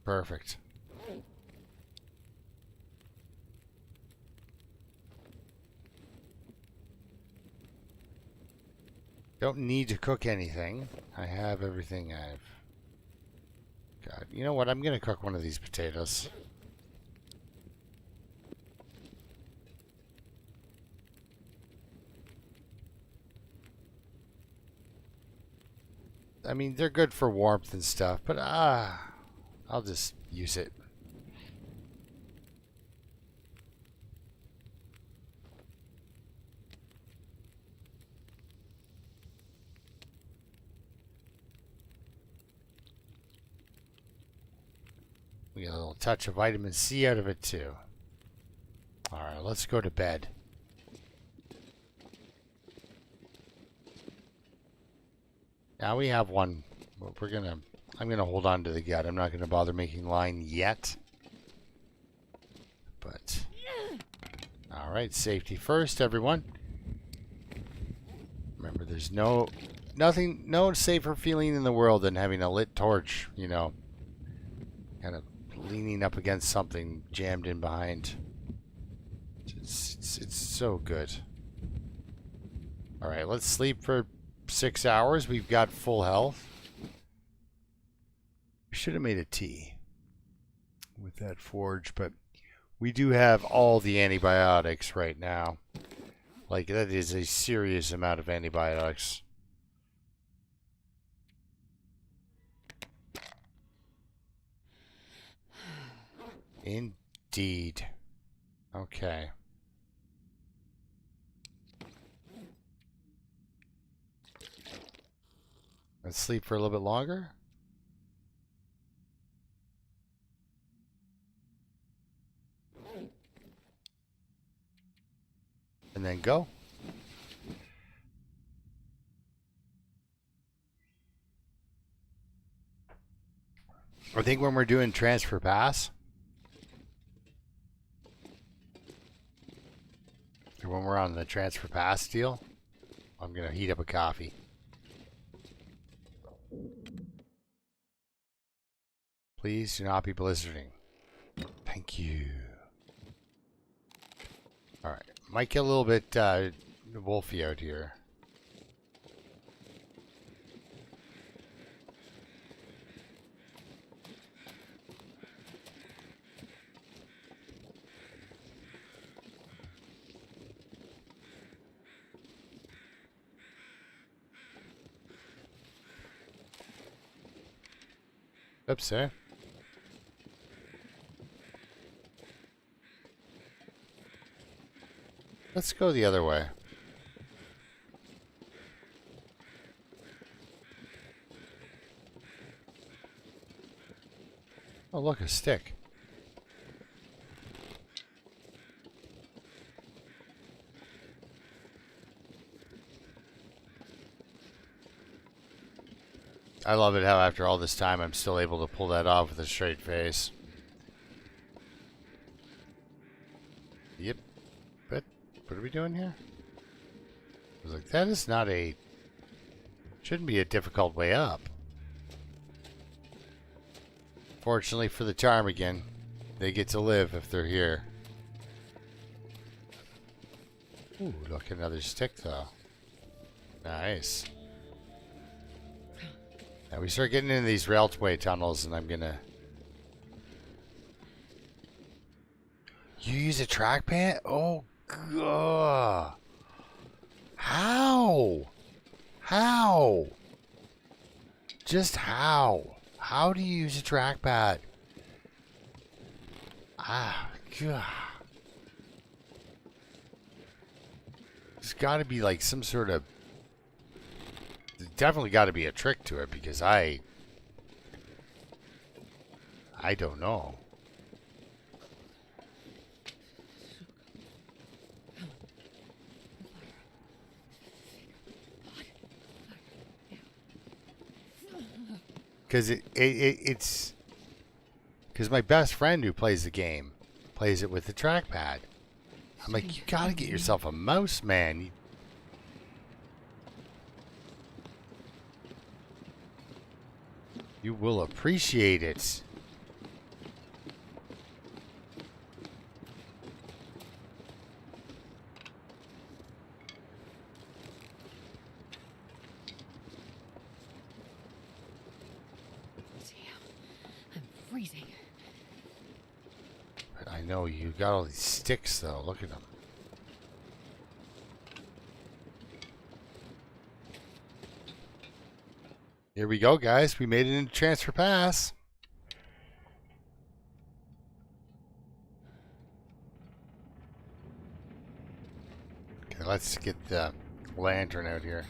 Perfect. Don't need to cook anything. I have everything I've got. You know what? I'm going to cook one of these potatoes. I mean, they're good for warmth and stuff, but I'll just use it. We get a little touch of vitamin C out of it too. All right, let's go to bed. Now we have one. I'm gonna hold on to the gut. I'm not gonna bother making line yet. But all right, safety first, everyone. Remember, there's no safer feeling in the world than having a lit torch. You know, kind of leaning up against something jammed in behind. It's so good. All right, let's sleep for 6 hours. We've got full health. We should have made a tea with that forge, but we do have all the antibiotics right now. Like, that is a serious amount of antibiotics. Indeed. Okay. Let's sleep for a little bit longer. And then go. I think when we're doing transfer pass, or when we're on the transfer pass deal, I'm going to heat up a coffee. Please do not be blizzarding. Thank you. All right. Might get a little bit wolfy out here. Oops, eh? Let's go the other way. Oh, look, a stick. I love it how after all this time I'm still able to pull that off with a straight face. Yep. But what are we doing here? I was like, that is not a... Shouldn't be a difficult way up. Fortunately for the Ptarmigan, they get to live if they're here. Ooh, look, another stick though. Nice. Now we start getting into these railway tunnels and I'm gonna... You use a trackpad? Oh, God. How? How? Just how? How do you use a trackpad? Ah, God. There's got to be like some sort of... There's definitely got to be a trick to it because I don't know. Because it's... Because my best friend who plays the game plays it with the trackpad. I'm like, you gotta get yourself a mouse, man. You will appreciate it. Freezing. But I know you got all these sticks, though. Look at them. Here we go, guys. We made it into Transfer Pass. Okay, let's get the lantern out here.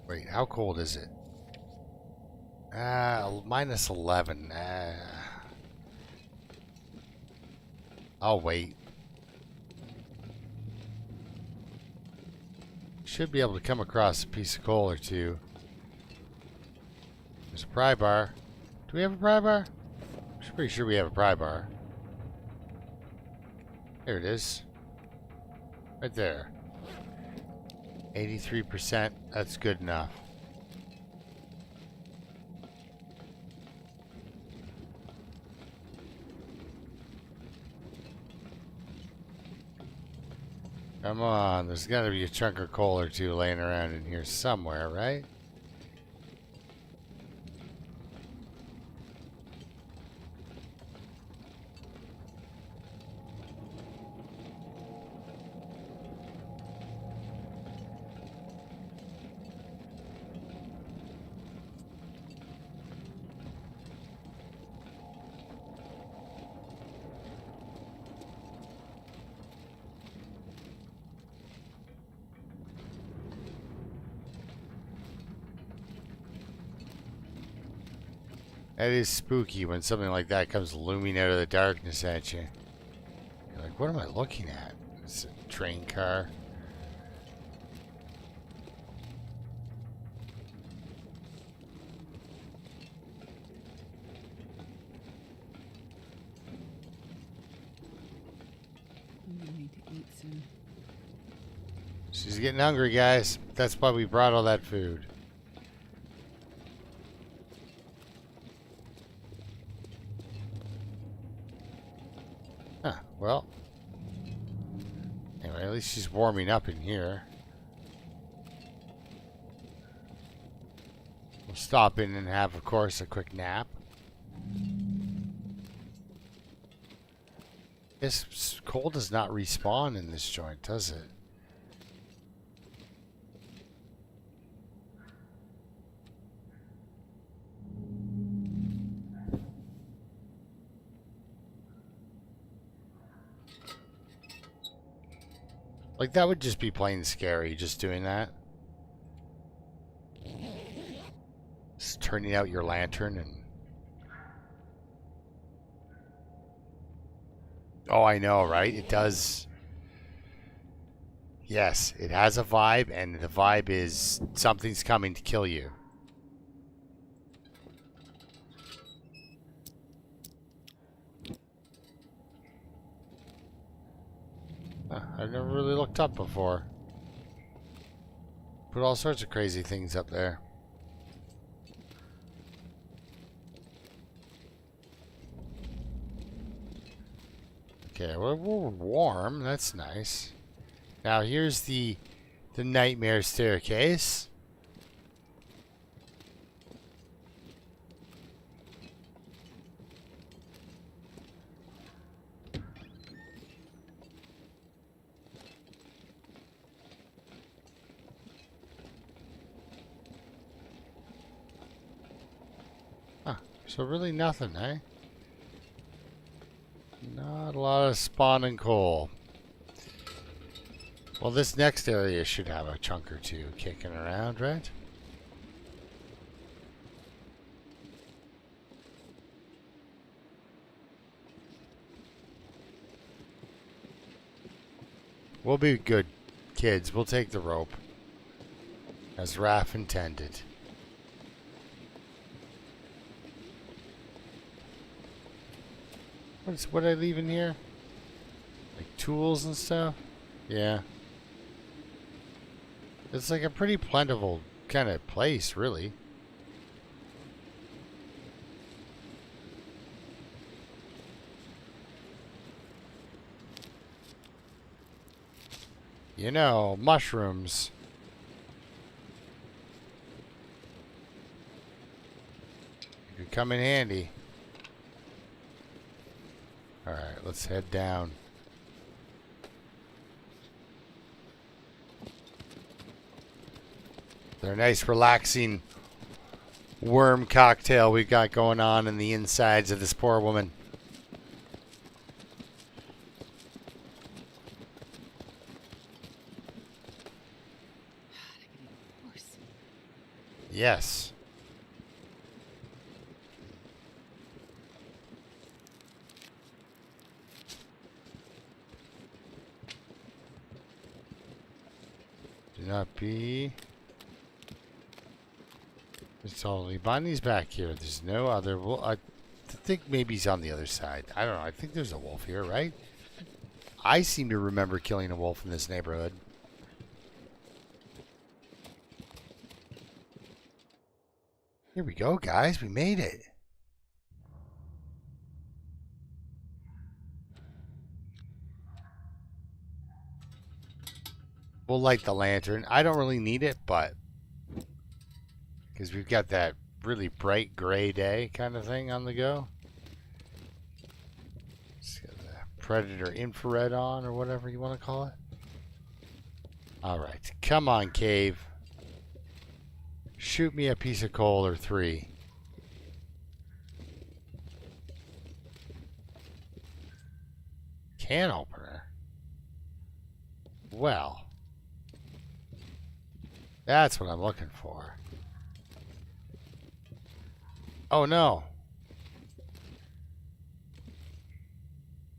Wait, how cold is it? Minus 11. I'll wait. Should be able to come across a piece of coal or two. There's a pry bar. Do we have a pry bar? I'm pretty sure we have a pry bar. There it is. Right there. 83%. That's good enough. Come on, there's got to be a chunk of coal or two laying around in here somewhere, right? That is spooky when something like that comes looming out of the darkness at you. You're like, what am I looking at? It's a train car. I'm gonna need to eat soon. She's getting hungry, guys. That's why we brought all that food. Huh, well. Anyway, at least she's warming up in here. We'll stop in and have, of course, a quick nap. This coal does not respawn in this joint, does it? Like, that would just be plain scary, just doing that. Just turning out your lantern and... Oh, I know, right? It does. Yes, it has a vibe, and the vibe is something's coming to kill you. I've never really looked up before. Put all sorts of crazy things up there. Okay, we're warm. That's nice. Now here's the nightmare staircase. Huh, so really nothing, eh? Not a lot of spawning coal. Well, this next area should have a chunk or two kicking around, right? We'll be good kids. We'll take the rope. As Raph intended. What did I leave in here? Like tools and stuff? Yeah. It's like a pretty plentiful kind of place, really. You know, mushrooms. Could come in handy. Alright, let's head down. They're a nice relaxing worm cocktail we've got going on in the insides of this poor woman. Yes. Do not be. It's totally Bonnie's back here. There's no other. Well, I think maybe he's on the other side. I don't know. I think there's a wolf here, right? I seem to remember killing a wolf in this neighborhood. Here we go, guys. We made it. We'll light the lantern. I don't really need it, but because we've got that really bright gray day kind of thing on the go. Let's get the Predator infrared on, or whatever you want to call it. All right. Come on, cave. Shoot me a piece of coal or three. Can opener. Well, that's what I'm looking for. Oh no.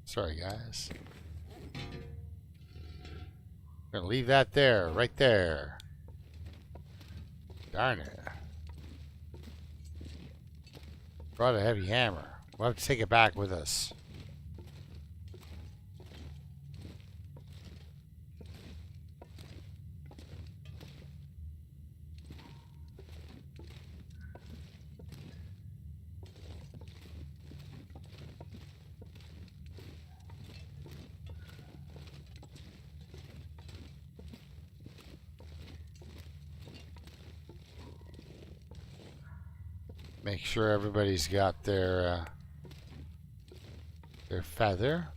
Sorry, guys. I'm gonna leave that there, right there. Darn it. Brought a heavy hammer. We'll have to take it back with us. Make sure everybody's got their feather.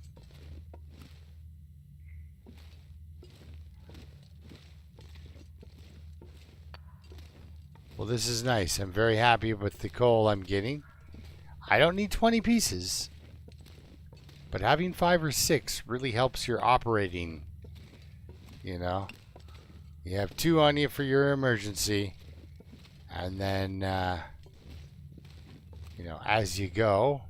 Well, this is nice. I'm very happy with the coal I'm getting. I don't need 20 pieces, but having 5 or 6 really helps your operating you know. You have 2 on you for your emergency. And then, you know, as you go,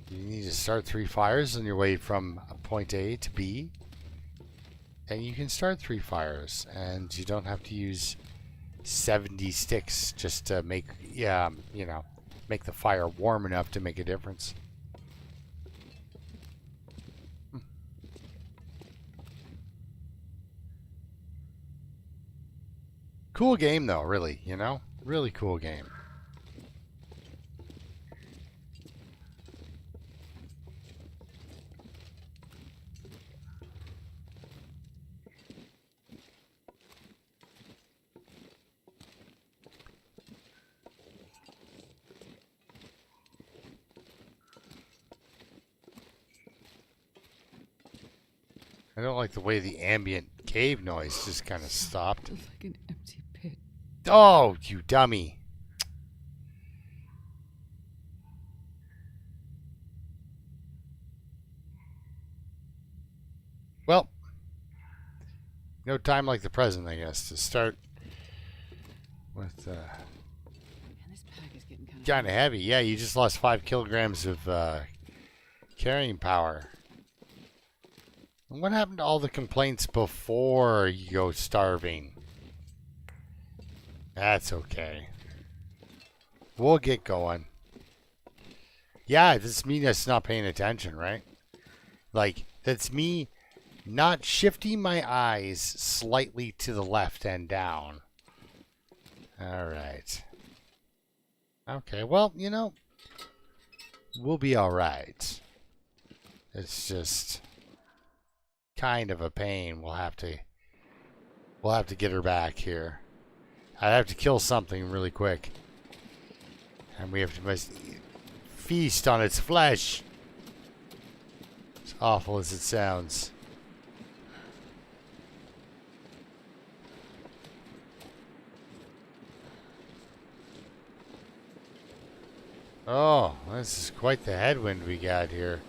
you need to start 3 fires on your way from point A to B. And you can start 3 fires. And you don't have to use 70 sticks just to make, you know, make the fire warm enough to make a difference. Cool game though, really, you know? Really cool game. I don't like the way the ambient cave noise just kind of stopped. Feels like an empty pit. Oh, you dummy. Well, no time like the present, I guess, to start with Man, this pack is getting kind of heavy. Yeah, you just lost 5 kilograms of carrying power. And what happened to all the complaints before you go starving? That's okay. We'll get going. Yeah, this means us not paying attention, right? Like, that's me not shifting my eyes slightly to the left and down. Alright. Okay, well, you know, we'll be alright. It's just kind of a pain. We'll have to get her back here. I'd have to kill something really quick. And we have to feast on its flesh. As awful as it sounds. Oh, this is quite the headwind we got here.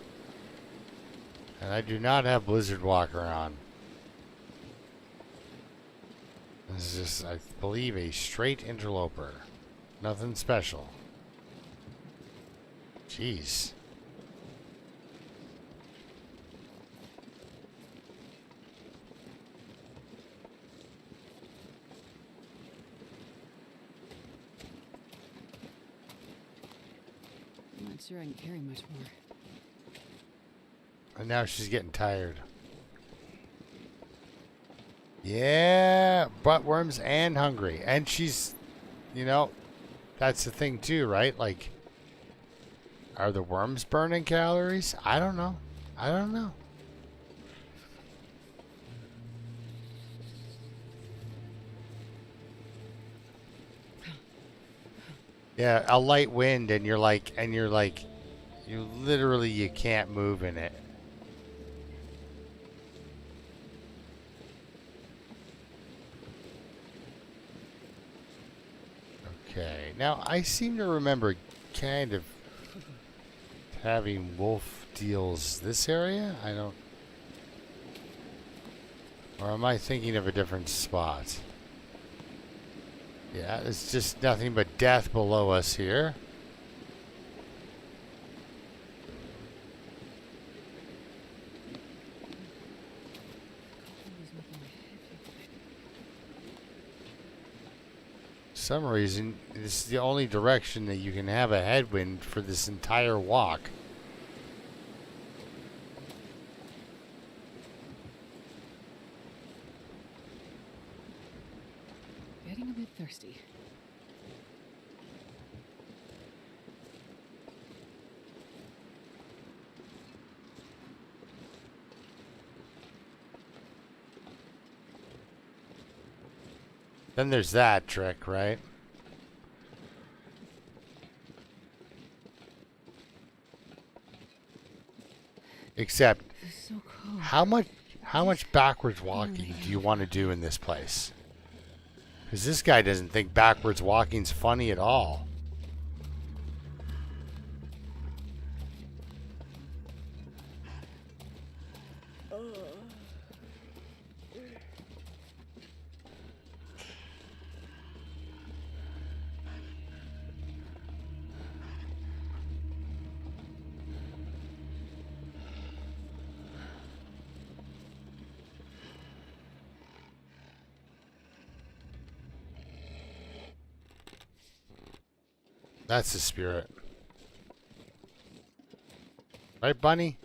And I do not have Blizzard Walker on. This is just, I believe, a straight interloper. Nothing special. Jeez. I'm not sure I can carry much more. And now she's getting tired. Yeah, buttworms and hungry. And she's, you know, that's the thing too, right? Like, are the worms burning calories? I don't know. I don't know. Yeah, a light wind and you're like, you literally, you can't move in it. Okay, now I seem to remember kind of having wolf deals this area? I don't... Or am I thinking of a different spot? Yeah, it's just nothing but death below us here. For some reason, this is the only direction that you can have a headwind for this entire walk. Getting a bit thirsty. Then there's that trick, right? Except, It's so cold. how much backwards walking do you want to do in this place? Because this guy doesn't think backwards walking's funny at all. That's the spirit. Right, bunny?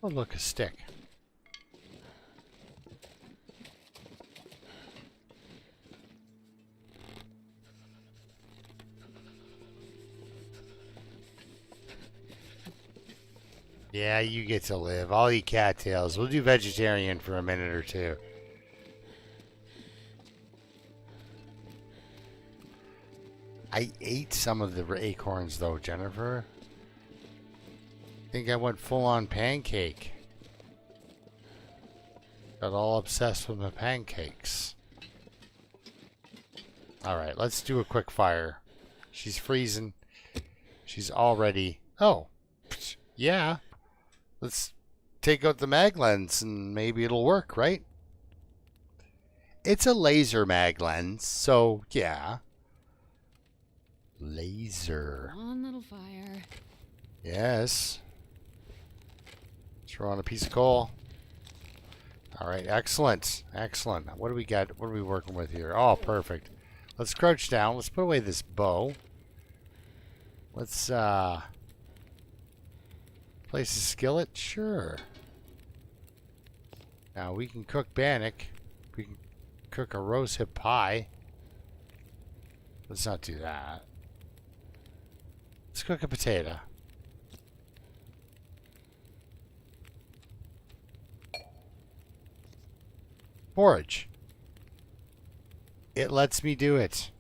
Oh, look, a stick. Yeah, you get to live. I'll eat cattails. We'll do vegetarian for a minute or two. I ate some of the acorns, though, Jennifer. I think I went full-on pancake. Got all obsessed with my pancakes. Alright, let's do a quick fire. She's freezing. She's already... Oh, yeah. Let's take out the mag lens and maybe it'll work, right? It's a laser mag lens, so yeah. Laser. One little fire. Yes. Throw on a piece of coal. Alright, excellent. Excellent. What do we got? What are we working with here? Oh, perfect. Let's crouch down. Let's put away this bow. Let's, place a skillet? Sure. Now, we can cook bannock. We can cook a rosehip pie. Let's not do that. Let's cook a potato. Porridge. It lets me do it.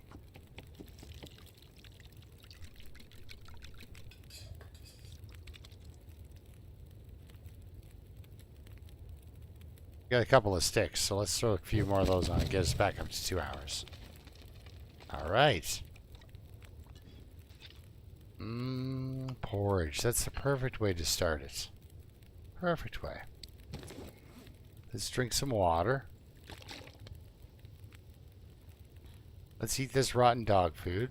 Got a couple of sticks, so let's throw a few more of those on and get us back up to 2 hours. Alright. Porridge. That's the perfect way to start it. Perfect way. Let's drink some water. Let's eat this rotten dog food.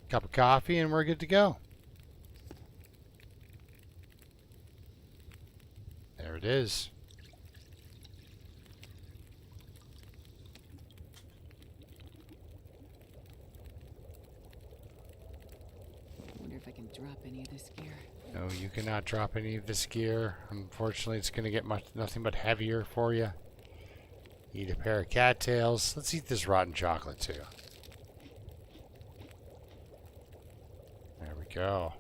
Cup of coffee and we're good to go. There it is. Wonder if I can drop any of this gear. No, you cannot drop any of this gear. Unfortunately, it's going to get nothing but heavier for you. Eat a pair of cattails. Let's eat this rotten chocolate too. There we go.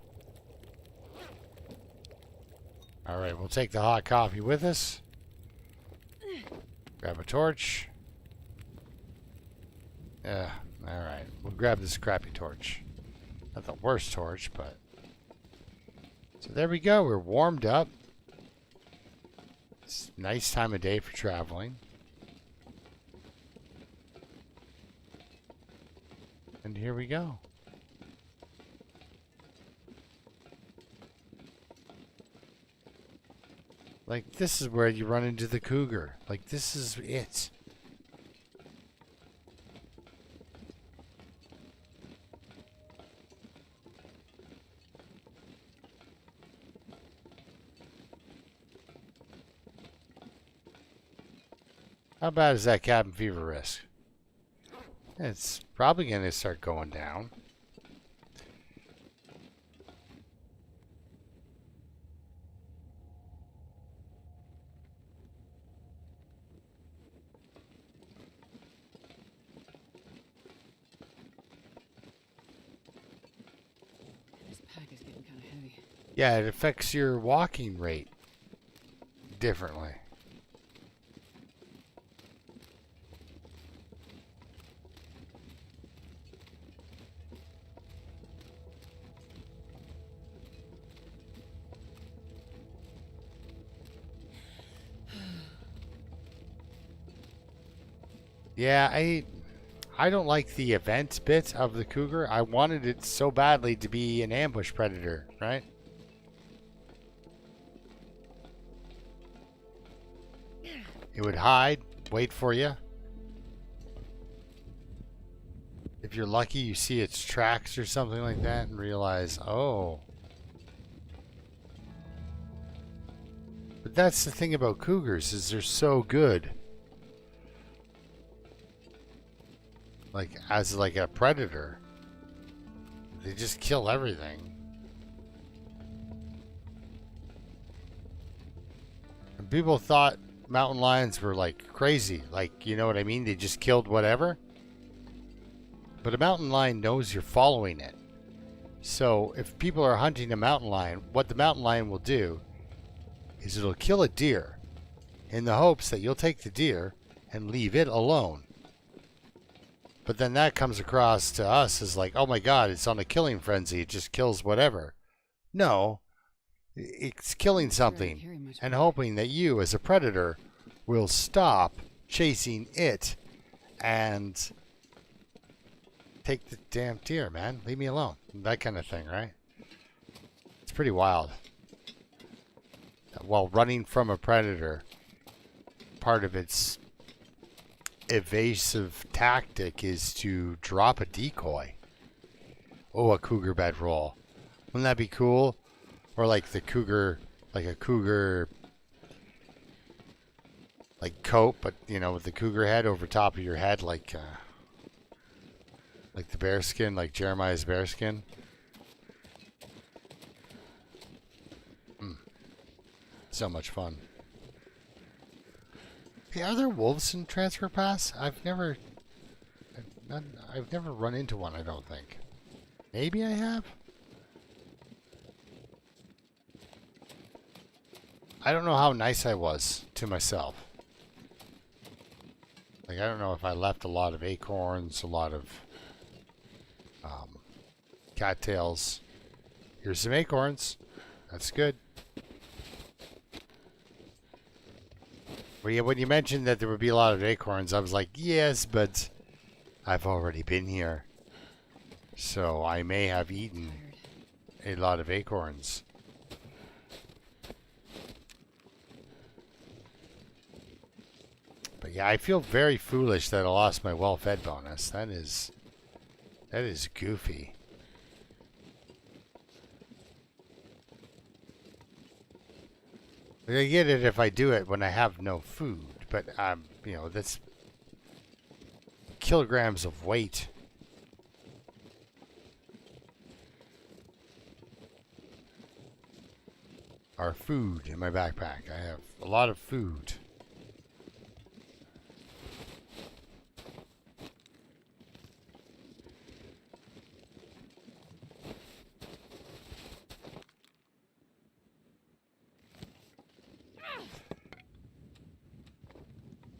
Alright, we'll take the hot coffee with us. Grab a torch. Yeah, alright. We'll grab this crappy torch. Not the worst torch, but... So there we go. We're warmed up. It's a nice time of day for traveling. And here we go. Like, this is where you run into the cougar. Like, this is it. How bad is that cabin fever risk? It's probably going to start going down. This pack is getting kind of heavy. Yeah, it affects your walking rate differently. Yeah, I don't like the event bit of the cougar. I wanted it so badly to be an ambush predator, right? It would hide, wait for you. If you're lucky, you see its tracks or something like that and realize, oh. But that's the thing about cougars, is they're so good. Like, as like a predator. They just kill everything. And people thought mountain lions were like crazy. Like, you know what I mean? They just killed whatever. But a mountain lion knows you're following it. So if people are hunting a mountain lion, what the mountain lion will do is it'll kill a deer in the hopes that you'll take the deer and leave it alone. But then that comes across to us as like, oh my God, it's on a killing frenzy. It just kills whatever. No, it's killing something and hoping that you as a predator will stop chasing it and take the damn deer, man. Leave me alone. That kind of thing, right? It's pretty wild. While running from a predator, part of its evasive tactic is to drop a decoy. Oh, a cougar bedroll. Wouldn't that be cool? Or like the cougar, like a cougar, like coat, but you know, with the cougar head over top of your head, like the bearskin, like Jeremiah's bearskin. So much fun. Hey, are there wolves in Transfer Pass? I've never run into one, I don't think. Maybe I have? I don't know how nice I was to myself. Like, I don't know if I left a lot of acorns, a lot of cattails. Here's some acorns. That's good. Well, yeah, when you mentioned that there would be a lot of acorns, I was like, yes, but I've already been here. So I may have eaten a lot of acorns. But yeah, I feel very foolish that I lost my well-fed bonus. That is goofy. I get it if I do it when I have no food, but you know, that's kilograms of weight. Are food in my backpack. I have a lot of food.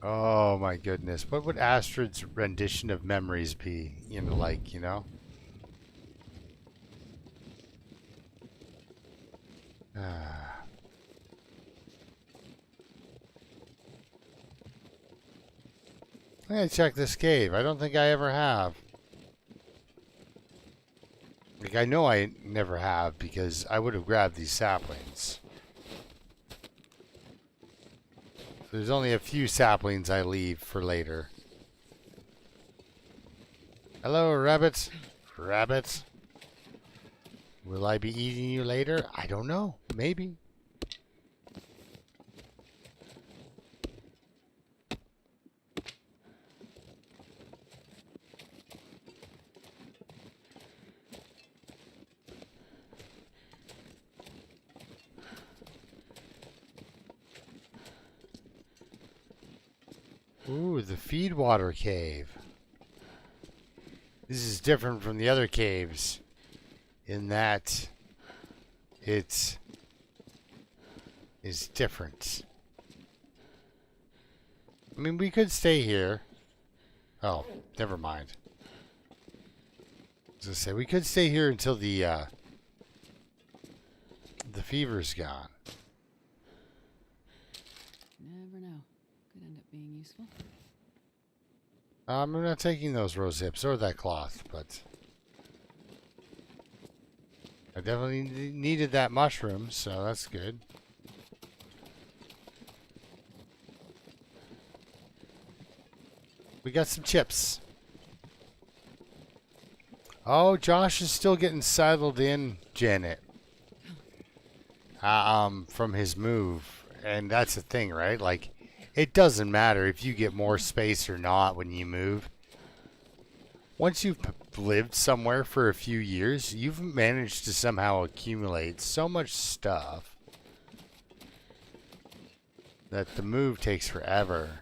Oh my goodness. What would Astrid's rendition of memories be? You know, like, you know? I'm gonna check this cave. I don't think I ever have. Like, I know I never have because I would have grabbed these saplings. There's only a few saplings I leave for later. Hello, rabbit. Rabbit. Will I be eating you later? I don't know. Maybe. Ooh, the Feedwater Cave. This is different from the other caves in that it is different. I mean, we could stay here. Oh, never mind. I was gonna say, we could stay here until the fever's gone. Never know. Could end up being useful. I'm not taking those rose hips or that cloth, but I definitely needed that mushroom, so that's good. We got some chips. Oh, Josh is still getting settled in, Janet. From his move. And that's the thing, right? Like, it doesn't matter if you get more space or not when you move. Once you've lived somewhere for a few years, you've managed to somehow accumulate so much stuff that the move takes forever.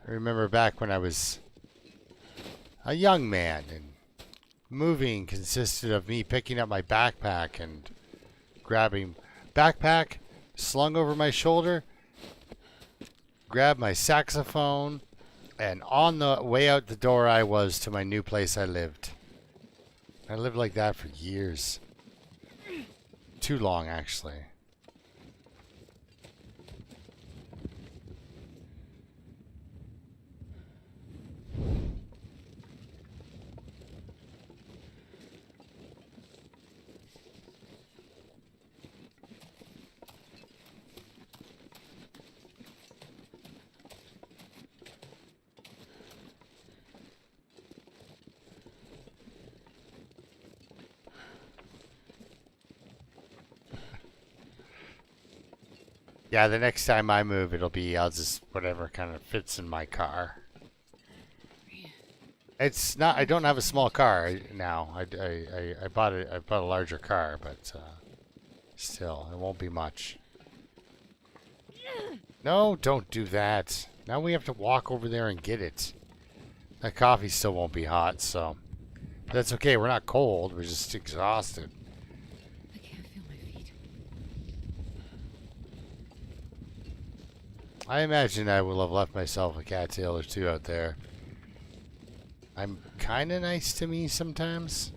I remember back when I was a young man, and moving consisted of me picking up my backpack and grabbing backpack slung over my shoulder, grab my saxophone, and on the way out the door I was to my new place I lived. I lived like that for years. Too long, actually. Yeah, the next time I move, it'll be, I'll just, whatever kind of fits in my car. It's not, I don't have a small car now. I bought a larger car, but still, it won't be much. No, don't do that. Now we have to walk over there and get it. That coffee still won't be hot, so that's okay. We're not cold. We're just exhausted. I can't feel my feet. I imagine I will have left myself a cattail or two out there. I'm kind of nice to me sometimes.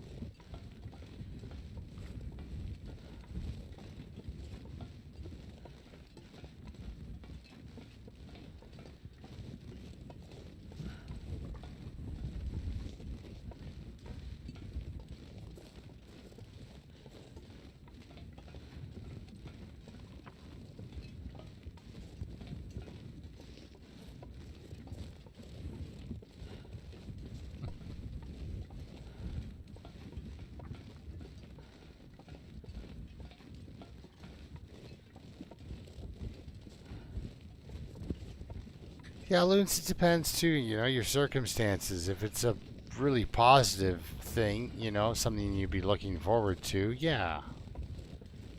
Yeah, Loons, it depends too, you know, your circumstances. If it's a really positive thing, you know, something you'd be looking forward to, yeah.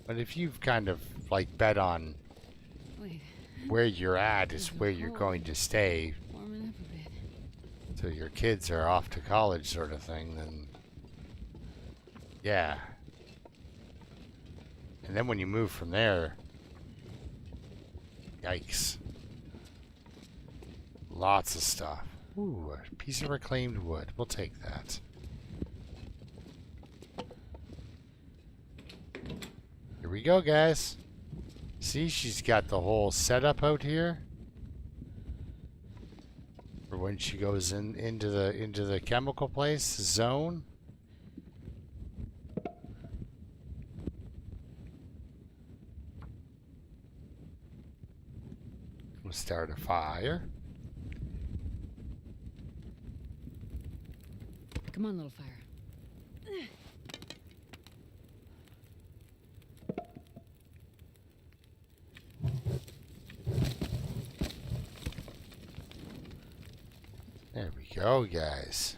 But if you've kind of like bet on Wait, where you're at is where you're going to stay warming up a bit. till your kids are off to college sort of thing, then yeah. And then when you move from there, yikes. Lots of stuff. Ooh, a piece of reclaimed wood. We'll take that. Here we go, guys. See, she's got the whole setup out here for when she goes into the chemical place zone. We'll start a fire. Come on, little fire. There we go, guys.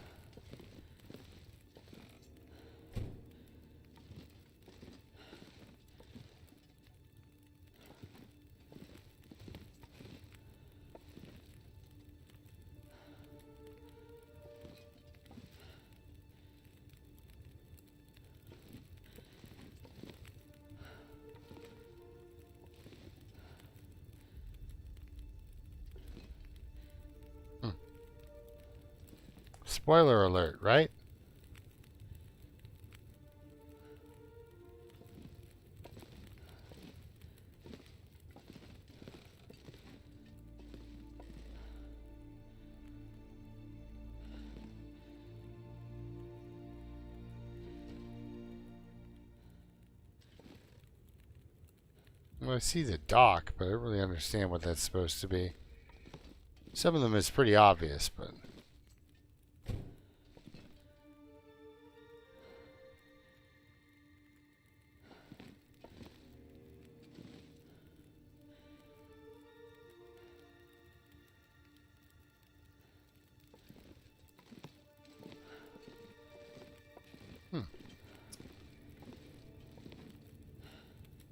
Spoiler alert, right? Well, I see the dock, but I don't really understand what that's supposed to be. Some of them is pretty obvious, but...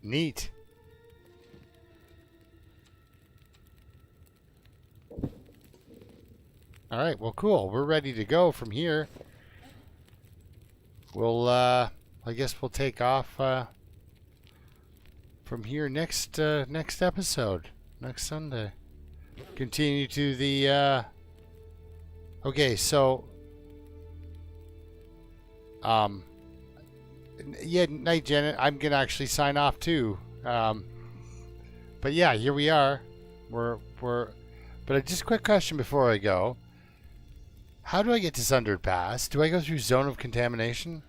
Neat. All right, well, cool. We're ready to go from here. We'll, I guess we'll take off from here next episode, next Sunday. Continue to the, okay, so, yeah, night, Janet. I'm gonna actually sign off too. But yeah, here we are. But just a quick question before I go. How do I get to Sundered Pass? Do I go through Zone of Contamination?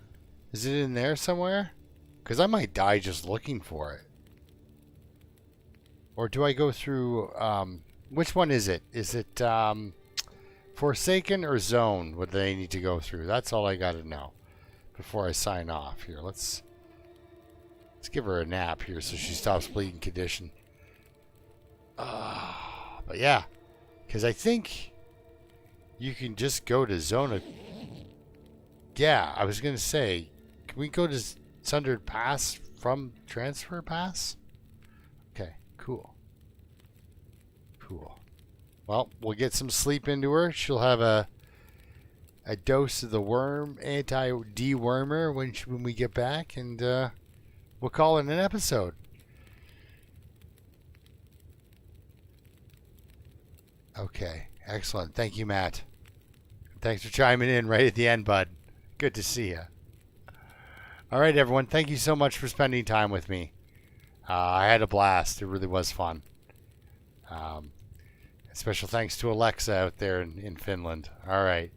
Is it in there somewhere? Because I might die just looking for it. Or do I go through, which one is it? Is it Forsaken or Zone? What they need to go through? That's all I got to know before I sign off here. Let's give her a nap here so she stops bleeding condition. But yeah, because I think you can just go to Zone of... Yeah, I was going to say, can we go to Sundered Pass from Transfer Pass? Okay, cool. Cool. Well, we'll get some sleep into her. She'll have a dose of the worm, anti-dewormer when we get back, and we'll call it an episode. Okay, excellent. Thank you, Matt. Thanks for chiming in right at the end, bud. Good to see you. All right, everyone. Thank you so much for spending time with me. I had a blast. It really was fun. Special thanks to Alexa out there in Finland. All right.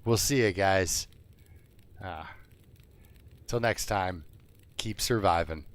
We'll see you guys. Till next time, keep surviving.